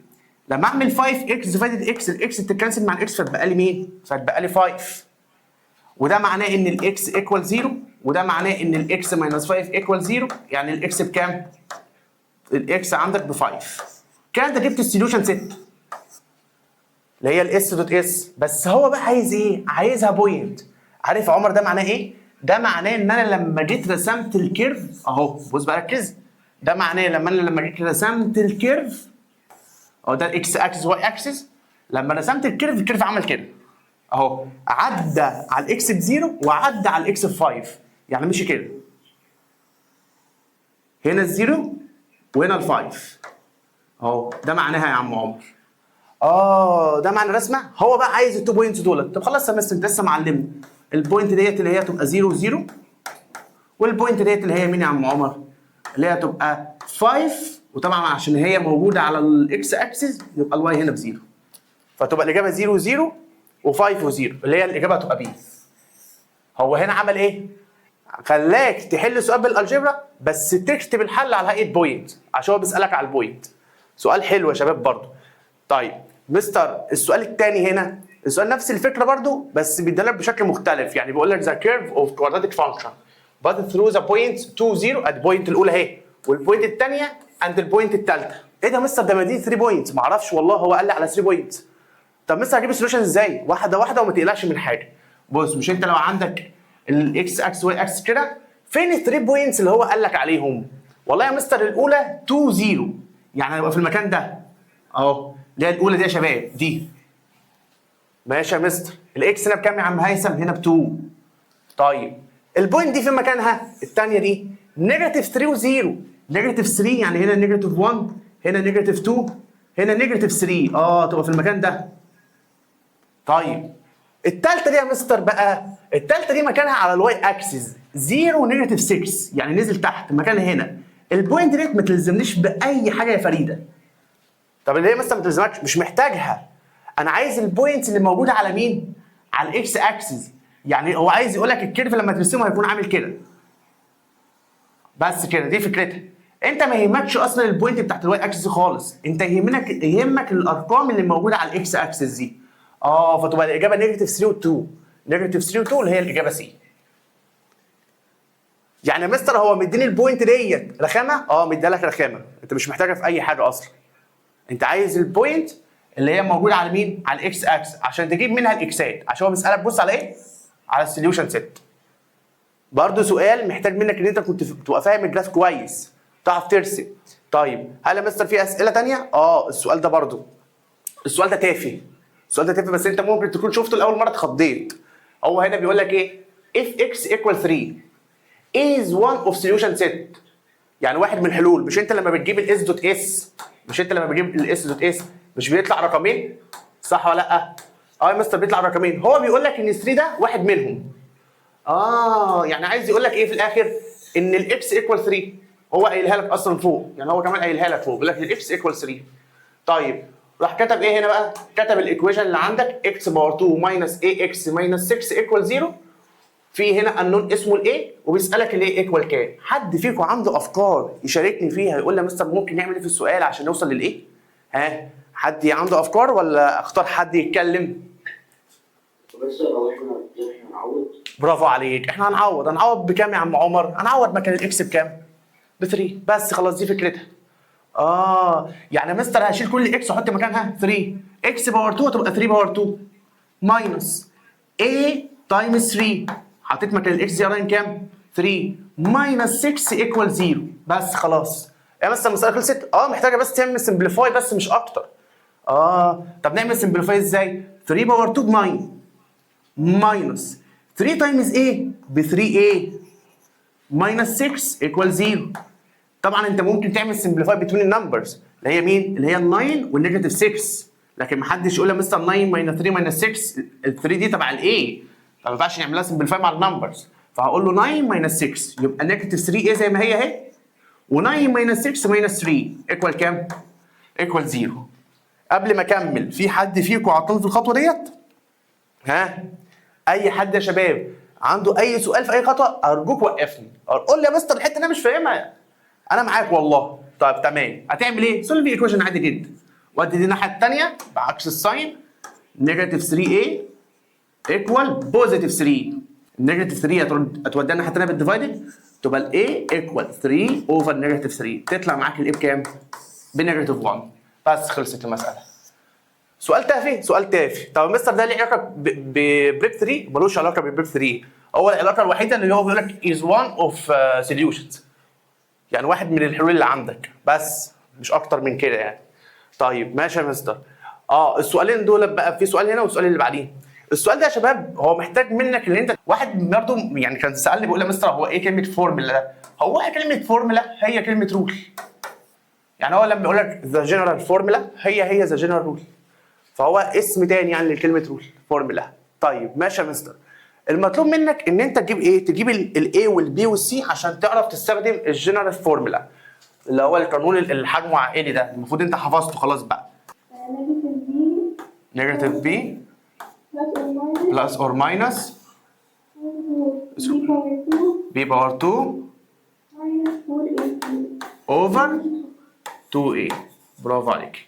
لما اعمل 5 اكس ديفايدد اكس الاكس تتكنسل مع الاكس فتبقى لي مين؟ فتبقى لي 5. وده معناه ان الاكس ايكوال 0 وده معناه ان الاكس ماينس 5 ايكوال 0، يعني الاكس بكام؟ الاكس عندك ب 5. كده انت جبت السوليوشن 6 اللي هي الاس دوت اس. بس هو بقى عايز ايه؟ عايزها بوينت. عارف يا عمر ده معناه ايه؟ ده معناه ان انا لما جيت رسمت الكيرف اهو، بص بقى ركز، ده معناه لما جيت رسمت الكيرف اهو، ده الاكس اكسس واي اكسس، لما رسمت الكيرف، الكيرف عمل كده اهو، عدى على الاكس بزيرو وعدى على الاكس ب5، يعني مشي كده، هنا الزيرو وهنا ال5 اهو، ده معناها يا عم عمر. ده معنى الرسمه. هو بقى عايز التو بوينتس دولت. طب خلاص يا مستر انت لسه معلمني البوينت ديت اللي هي تبقى 0 0، والبوينت ديت اللي هي مين يا عم عمر؟ اللي هي تبقى 5، وطبعا عشان هي موجوده على الاكس اكسس يبقى الواي هنا بزيرو، فتبقى الاجابه 0 0 و5 و0 اللي هي الاجابه هتبقى بي. هو هنا عمل ايه؟ خلاك تحل سؤال بالالجبرا بس تكتب الحل على هيئه بوينت، عشان هو بيسالك على البوينت. سؤال حلو يا شباب برضه. طيب مستر السؤال الثاني هنا، السؤال نفس الفكره برضه بس بيدلك بشكل مختلف، يعني بيقول لك ذا كيرف اوف كوادراتيك فانكشن but through the point 2 0، البوينت الاولى اهي، والبوينت الثانيه عند البوينت الثالثه. ايه ده يا مستر؟ ده مديني 3 بوينتس. ما اعرفش والله، هو قال لي على 3 بوينتس. طب مستر هجيب السوليوشن ازاي؟ واحده واحده وما تقلقش من حاجه. بص، مش انت لو عندك الاكس اكس واي اكس كده، فين ال 3 بوينتس اللي هو قال لك عليهم؟ والله يا مستر الاولى 2 0، يعني هيبقى في المكان ده اهو، اللي هي الاولى دي يا شباب دي. ماشي يا مستر، الاكس هنا بكام يا عم هيثم؟ هنا ب 2. طيب البوينت دي في مكانها الثانيه دي نيجاتيف 3 و0، نيجاتيف 3 يعني هنا نيجاتيف 1، هنا نيجاتيف 2، هنا نيجاتيف 3، تبقى في المكان ده. طيب الثالثه دي يا مستر بقى، الثالثه دي مكانها على الواي اكسس 0 ونيجاتيف 6، يعني نزل تحت مكانها هنا. البوينت ديت ما تلزمنيش باي حاجه يا فريده. طب اللي هي مثلا ما تلزمكش، مش محتاجها. انا عايز البوينتس اللي موجوده على مين؟ على الاكس اكسس. يعني هو عايز يقول لك الكيرف لما ترسمه هيكون عامل كده. بس كده، دي فكرتها. انت ما يهمكش اصلا البوينت بتاعت الواي اكسس خالص، انت يهمك الارقام اللي موجوده على الاكس اكسس دي. فتبقى الاجابه نيجاتيف 3 و2، نيجاتيف 3 و2 اللي هي الاجابه سي. يعني يا مستر هو مديني البوينت ديت رخامه؟ مديها لك رخامه، انت مش محتاجها في اي حاجه اصلا. انت عايز البوينت اللي هي موجوده على مين؟ على الاكس اكس، عشان تجيب منها الاكسات، عشان هو بيسالك بص على ايه؟ على السوليوشن سيت. برضه سؤال محتاج منك ان انت كنت تبقى فاهم الجراف كويس، تعرف ترسم. طيب هل يا مستر في اسئله ثانيه؟ السؤال ده برضه، السؤال ده تافه، السؤال ده تافه، بس انت ممكن تكون شفته لاول مره اتخضيت. هو هنا بيقول لك ايه؟ if x equal 3 is one of solution set، يعني واحد من الحلول. مش انت لما بتجيب الاس دوت اس، مش بيطلع رقمين؟ صح ولا لا؟ يا مستر بيطلع رقمين. هو بيقول لك ان 3 ده واحد منهم. يعني عايز يقول لك ايه في الاخر؟ ان الاكس ايكوال 3. هو قايلها لك اصلا فوق، يعني هو كمان قايلها لك فوق، بيقول لك الاكس ايكوال 3. طيب راح كتب ايه هنا بقى؟ كتب الايكويشن اللي عندك اكس باور 2 ماينس اي اكس ماينس 6 ايكوال 0. في هنا النون اسمه الايه، وبيسالك الايه ايكوال كام. حد فيكم عنده افكار يشاركني فيها، يقول لي يا مستر ممكن نعمل ايه في السؤال عشان نوصل للايه؟ حد عنده افكار ولا اختار حد يتكلم؟ بس لو احنا نعوض. برافو عليك، احنا هنعوض بكام يا عم عمر؟ هنعوض مكان الاكس بكام؟ ب 3 بس، خلاص دي فكرتها. يعني مستر هشيل كل اكس واحط مكانها 3، اكس باور 2 هتبقى 3 باور 2 ماينس a تايمز 3، حطيت مكان الاكس دي لاين كام؟ 3 ماينس 6 ايكوال 0. بس خلاص يا مستر المساله خلصت. محتاجه بس تعمل سمبليفاي بس مش اكتر. طب نعمل سمبليفاي ازاي؟ 3 باور 2 ب 9 ماينس 3 تايمز ايه؟ ب 3a ماينس 6 ايكوال 0. طبعا انت ممكن تعمل سمبليفاي بين النمبرز اللي هي مين؟ اللي هي ال 9 والنيجاتيف 6، لكن ما حدش يقول يا مستر 9 ماينس 3 ماينس 6، ال 3 دي تبع الايه، فما ينفعش نعملها سمبليفاي مع النمبرز. فهقول له 9 ماينس 6 يبقى نيجاتيف 3 ايه زي ما هي اهي، و9 ماينس 6 ماينس 3 ايكوال كام؟ ايكوال 0. قبل ما اكمل، في حد فيكم عطلان في الخطوه ديت؟ اي حد يا شباب عنده اي سؤال في اي خطوه ارجوك وقفني، قول لي يا مستر الحته دي انا مش فاهمها، انا معاك والله. طيب تمام، هتعمل ايه؟ سولف ايكويشن عادي جدا، وادي دي الناحيه الثانيه بعكس الساين، نيجاتيف 3a ايكوال بوزيتيف 3. النيجاتيف 3 هتوديها الناحيه الثانيه بالديفايدد، تبقى الاي ايكوال 3 اوفر نيجاتيف 3، تطلع معاك الاي بكام؟ بنيجاتيف 1. بس خلصت المساله. سؤال تافه، سؤال تافه. طب مستر ده ليه علاقه ببريك 3؟ ملوش علاقه ببريك 3. هو العلاقه الوحيده اللي هو بيقول لك از وان اوف سوليوشنز، يعني واحد من الحلول اللي عندك بس، مش اكتر من كده يعني. طيب ماشي يا مستر. السؤالين دول بقى، في سؤال هنا والسؤال اللي بعديه. السؤال ده يا شباب هو محتاج منك ان انت، واحد برضه يعني كان سالني بيقول لي يا مستر هو ايه كلمه فورمولا ده؟ هو كلمه فورمولا هي كلمه رول. يعني هو لما يقول لك ذا جنرال فورمولا هي ذا جنرال رول، فهو اسم تاني يعني لكلمه رول، فورمولا. طيب ماشي يا مستر. المطلوب منك ان انت تجيب ايه؟ تجيب الاي والبي والسي عشان تعرف تستخدم الجنرال فورمولا اللي هو القانون اللي حجمه عائلي ده، المفروض انت حفظته خلاص بقى. نيجاتيف بي بلس اور ماينس بي باور 2 اوفر 2a. برافو عليك.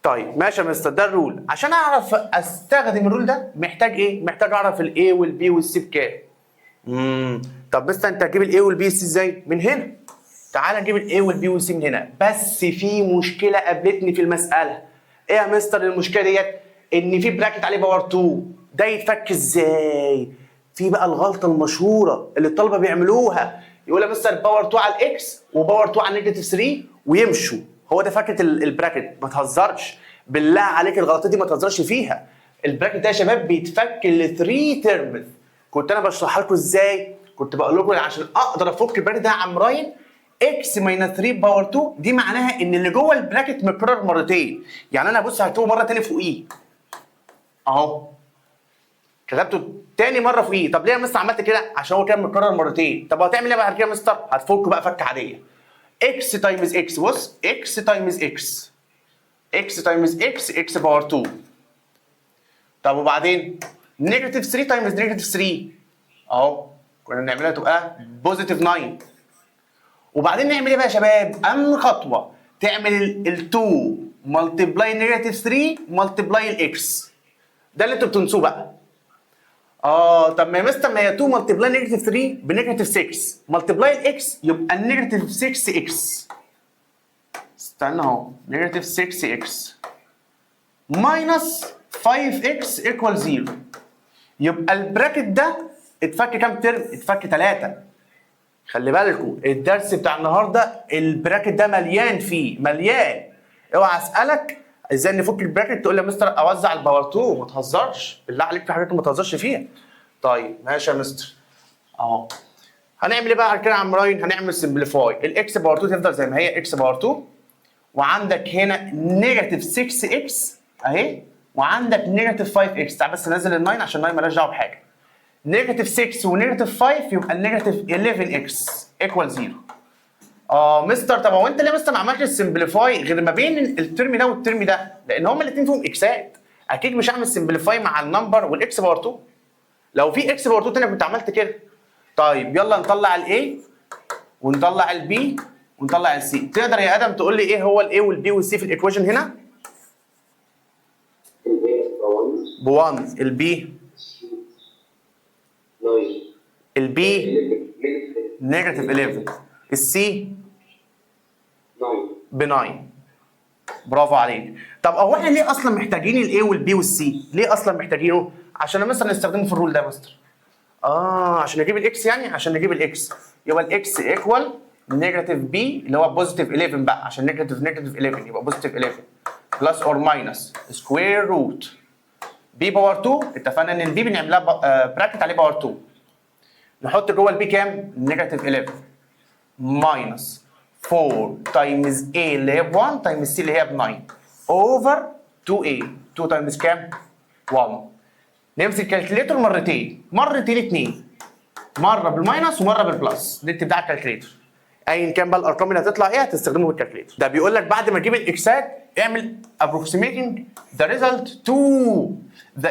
طيب ماشي يا مستر، ده الرول. عشان اعرف استخدم الرول ده محتاج ايه؟ محتاج اعرف الاي والبي والسي بكام. طب مستر انت هتجيب الاي والبي والسي ازاي؟ من هنا. تعال نجيب الاي والبي والسي من هنا، بس في مشكله قابلتني في المساله. ايه يا مستر المشكله ديت؟ ان في براكت عليه باور 2، ده يتفك ازاي؟ في بقى الغلطه المشهوره اللي الطلبه بيعملوها، يقول يا مستر باور 2 على الاكس وباور 2 على النيجاتيف 3 ويمشوا. هو ده فكره البراكت، ما تهزرش بالله عليك، الغلطه دي ما تهزرش فيها. البراكت ده يا شباب بيتفك ل 3 ترمز. كنت انا بشرحها لكم ازاي؟ كنت بقول لكم عشان اقدر افك البراكت ده يا عم راين، اكس ماينس 3 باور 2 دي معناها ان اللي جوه البراكت متكرر مرتين. يعني انا بص هكتبه مره تاني فوقيه اهو، كتبته تاني مره فوقيه. طب ليه يا مستر عملت كده؟ عشان هو كان متكرر مرتين. طب هتعمل ايه بعد كده يا مستر؟ هتفك بقى فك عاديه، اكس تايمز اكس. بص اكس تايمز اكس، اكس تايمز اكس، اكس باور 2. طب وبعدين نيجاتيف 3 تايمز نيجاتيف 3 اهو، كنا بنعملها تبقى بوزيتيف 9. وبعدين نعمل ايه بقى يا شباب؟ اهم خطوه تعمل ال 2 ملتبلاي نيجاتيف 3 ملتبلاي الاكس، ده اللي انتوا بتنسوه بقى. طب ما يا مستر ما هي 2 ملتبلاي نيجاتيف 3 بنيجاتيف 6 ملتبلاي الاكس يبقى النيجاتيف 6 اكس. استنى اهو، نيجاتيف 6 اكس ماينس 5 اكس ايكوال 0. يبقى البراكت ده اتفك كام ترم؟ اتفك 3. خلي بالكم الدرس بتاع النهارده البراكت ده مليان فيه، مليان. اوعى اسالك ازاي نفك البراكت تقول لي يا مستر اوزع الباور 2، ما تهزرش بالله عليك، في حاجات ما تهزرش فيها. طيب ماشي يا مستر اهو. هنعمل ايه بقى على كده يا عم راين؟ هنعمل سمبليفاي. الاكس باور 2 تفضل زي ما هي اكس باور 2، وعندك هنا نيجاتيف 6 اكس اهي، وعندك نيجاتيف 5 اكس. تعال بس ننزل ال 9 عشان 9 مالهاش دعوه بحاجه. نيجاتيف 6 ونيجاتيف 5 يبقى النيجاتيف 11 اكس ايكوال 0. مستر طب هو انت ليه مستر ما عملتش السمبليفاي غير ما بين الترم ده والترم ده؟ لان هما الاثنين فيهم اكسات، اكيد مش هعمل سمبليفاي مع النمبر والاكس باور 2. لو في اكس باور 2 تاني كنت عملت كده. طيب يلا نطلع الاي ونطلع البي ونطلع السي. تقدر يا ادم تقول لي ايه هو الاي والبي والسي في الايكويشن هنا؟ ب 1. البي البي نيجاتيف 11. السي ب 9. برافو عليك. طب هو احنا ليه اصلا محتاجين الاي والبي والسي؟ ليه اصلا محتاجينه؟ عشان مثلا نستخدمه في الرول ده يا مستر. عشان نجيب الاكس، يعني عشان نجيب الاكس يبقى الاكس ايكوال نيجاتيف بي اللي هو بوزيتيف 11 بقى، عشان نيجاتيف 11 يبقى بوزيتيف 11 بلس اور ماينس سكوير روت بي باور 2. اتفقنا ان البي بنعملها براكت عليه باور 2. نحط جوه البي كام؟ نيجاتيف 11 ماينس 4 تايمز A اللي هي ب 1 تايمز C اللي هي ب 9 اوفر 2A. 2 تايمز كام؟ 1. نمسك الكالكليتور مرتين 2، مره بالماينس ومره بالبلس، نكتب ده على الكالكليتور. ايا كان بقى الارقام اللي هتطلع ايه هتستخدمه بالكالكليتور. ده بيقول لك بعد ما تجيب الاكسات اعمل approximating the result to the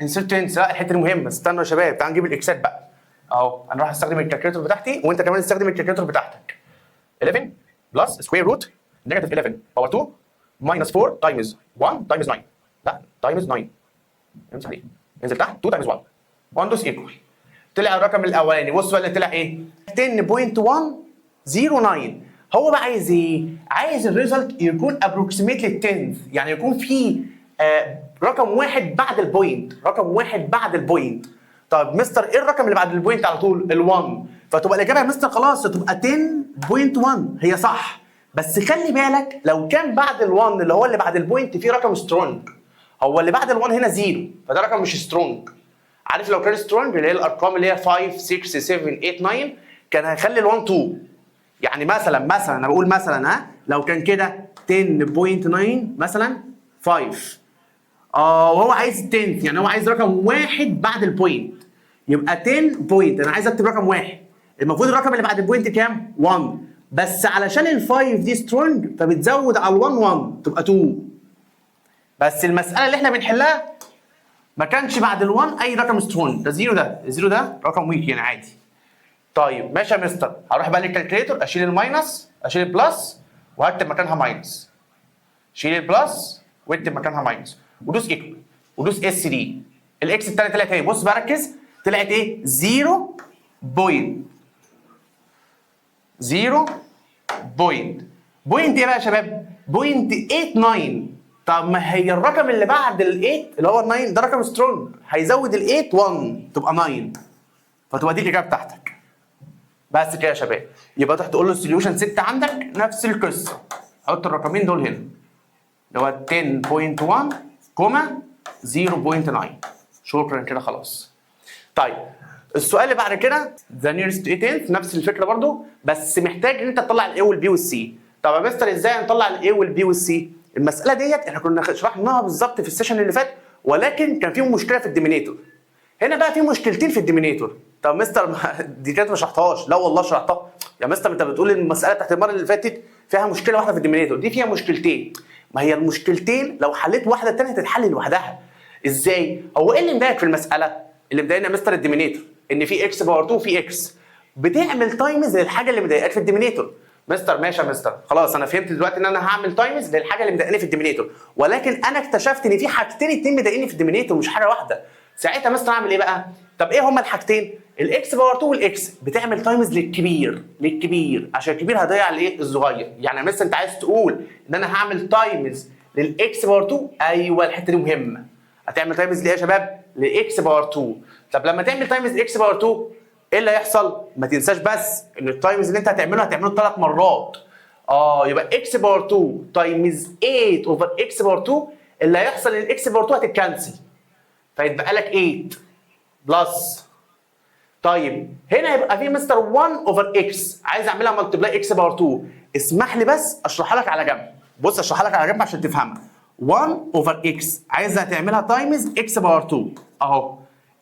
insertions. لا الحته المهمه، استنوا يا شباب تعالوا نجيب الاكسات بقى اهو. انا راح استخدم الكالكليتور بتاعتي وانت كمان استخدم الكالكليتور بتاعتك. 11 بلس سكوير روت نيجاتيف 11 باور 2 ماينس 4 تايمز 1 تايمز 9. لا تايمز 9 امسح عليه، انزل تحت 2 تايمز 1 دوس ايكوال. طلع الرقم الاولاني. بص بقى اللي طلع ايه؟ 10.109. هو بقى عايز ايه؟ عايز الريزلت يكون ابروكسيميتلي 10، يعني يكون في رقم واحد بعد البوينت، رقم واحد بعد البوينت. طب مستر ايه الرقم اللي بعد البوينت على طول؟ ال1. فتبقى الاجابه يا مستر خلاص تبقى 10.1. هي صح، بس خلي بالك لو كان بعد ال1 اللي هو اللي بعد البوينت في رقم سترونج، هو اللي بعد ال1 هنا 0، فده رقم مش سترونج. عارف لو كان سترونج اللي هي الارقام اللي هي 5 6 7 8 9 كان هيخلي ال1 2. يعني مثلا انا بقول مثلا لو كان كده 10.9 مثلا 5 وهو عايز 10، يعني هو عايز رقم واحد بعد البوينت، يبقى 10 بوينت. انا عايز اكتب رقم واحد، المفروض الرقم اللي بعد البوينت كام؟ 1. بس علشان ال5 دي سترونج فبتزود على ال1 1 تبقى 2. بس المساله اللي احنا بنحلها ما كانش بعد ال1 اي رقم سترونج، ده زيرو، ده الزيرو ده رقم ويك يعني عادي. طيب ماشي يا مستر، هروح بقى للكالكليتور اشيل الماينس اشيل البلس وهكتب مكانها ماينس. شيل البلس واكتب مكانها ماينس ودوس ايكوال ودوس اس دي. الاكس الثانيه طلعت ايه؟ بص بقى ركز، طلعت ايه؟ 0 بوينت ايه بقى يا شباب؟ بوينت 89. طب ما هي الرقم اللي بعد ال8 اللي هو ال9 ده رقم سترونج، هيزود ال8 1 تبقى 9، فتبقى دي الاجابه بتاعتك. بس كده يا شباب، يبقى تروح تقول له السوليوشن 6 عندك نفس القصه، حط الرقمين دول هنا اللي هو 10.1 كوما 0.9. شكرا كده خلاص. طيب السؤال اللي بعد كده ذا نيرست 10 نفس الفكره برضو، بس محتاج ان انت تطلع الاي والبي والسي. طب يا مستر ازاي نطلع الاي والبي والسي؟ المساله ديت احنا كنا شرحناها بالظبط في السيشن اللي فات، ولكن كان في مشكله في الديمينيتور. هنا بقى في مشكلتين في الديمينيتور. طب مستر دي كانت ما شرحتهاش. لا والله شرحتها يا مستر، انت بتقول ان المساله بتاعت المره اللي فاتت فيها مشكله واحده في الديمينيتور، دي فيها مشكلتين. ما هي المشكلتين لو حليت واحده الثانيه هتتحل لوحدها. ازاي؟ هو ايه اللي مضايقك في المساله؟ اللي مضايقنا يا مستر الديمينيتور، ان في اكس باور 2 في اكس بتعمل تايمز للحاجه اللي مضايقاك في الديمينيتور. مستر ماشي يا مستر، خلاص انا فهمت دلوقتي ان انا هعمل تايمز للحاجه اللي مضايقاني في الديمينيتور، ولكن انا اكتشفت ان في حاجتين اتنين مضايقني في الديمينيتور مش حاجه واحده. ساعتها مستر اعمل ايه بقى؟ طب ايه هما الحاجتين؟ الاكس باور 2 والاكس بتعمل تايمز للكبير عشان الكبير هيضيع الايه؟ الصغير. يعني يا مستر انت عايز تقول ان انا هعمل تايمز للاكس باور 2؟ ايوه الحته دي مهمه. هتعمل تايمز لايه يا شباب؟ لاكس باور 2. طب لما تعمل تايمز لاكس باور 2 ايه اللي هيحصل؟ ما تنساش بس ان التايمز اللي انت هتعمله 3 مرات. يبقى اكس باور 2 تايمز 8 اوفر اكس باور 2، اللي هيحصل ان الاكس باور 2 هتتكنسل فيتبقى لك 8 بلس. طيب هنا هيبقى في مستر 1 اوفر اكس، عايز اعملها ملتبلاي اكس باور 2. اسمح لي بس اشرحها لك على جنب. بص اشرحها لك على جنب عشان تفهمها. 1 اوفر اكس عايزها تعملها تايمز اكس باور 2 اهو.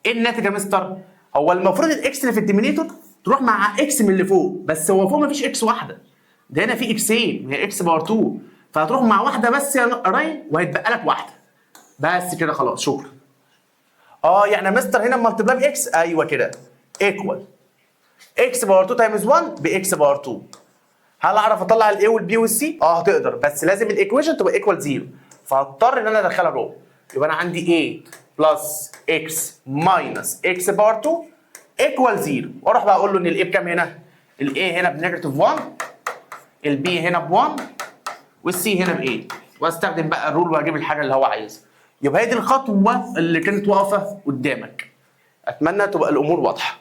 ايه الناتج يا مستر؟ هو المفروض الاكس اللي في الديمينيتور تروح مع اكس من اللي فوق، بس هو فوق مفيش اكس واحده، ده هنا في اكسين هي اكس باور 2، فهتروح مع واحده بس يا راين وهيتبقى لك واحده بس كده خلاص. شكرا. يعني يا مستر هنا ملتبلاي باكس، ايوه كده ايكوال اكس باور 2 تايمز 1 باكس باور 2. هل اعرف اطلع الاي والبي والسي؟ هتقدر، بس لازم الايكويشن تبقى ايكوال 0، فهضطر ان انا ادخلها جوه. يبقى انا عندي 8 بلس اكس ماينس اكس باور 2 ايكوال 0، واروح بقى اقول له ان الاي بكام هنا؟ الاي هنا بنيجاتيف 1، البي هنا ب 1، والسي هنا ب 8، واستخدم بقى الرول واجيب الحاجه اللي هو عايزها. يبقى هي دي الخطوه اللي كانت واقفه قدامك. اتمنى تبقى الامور واضحه.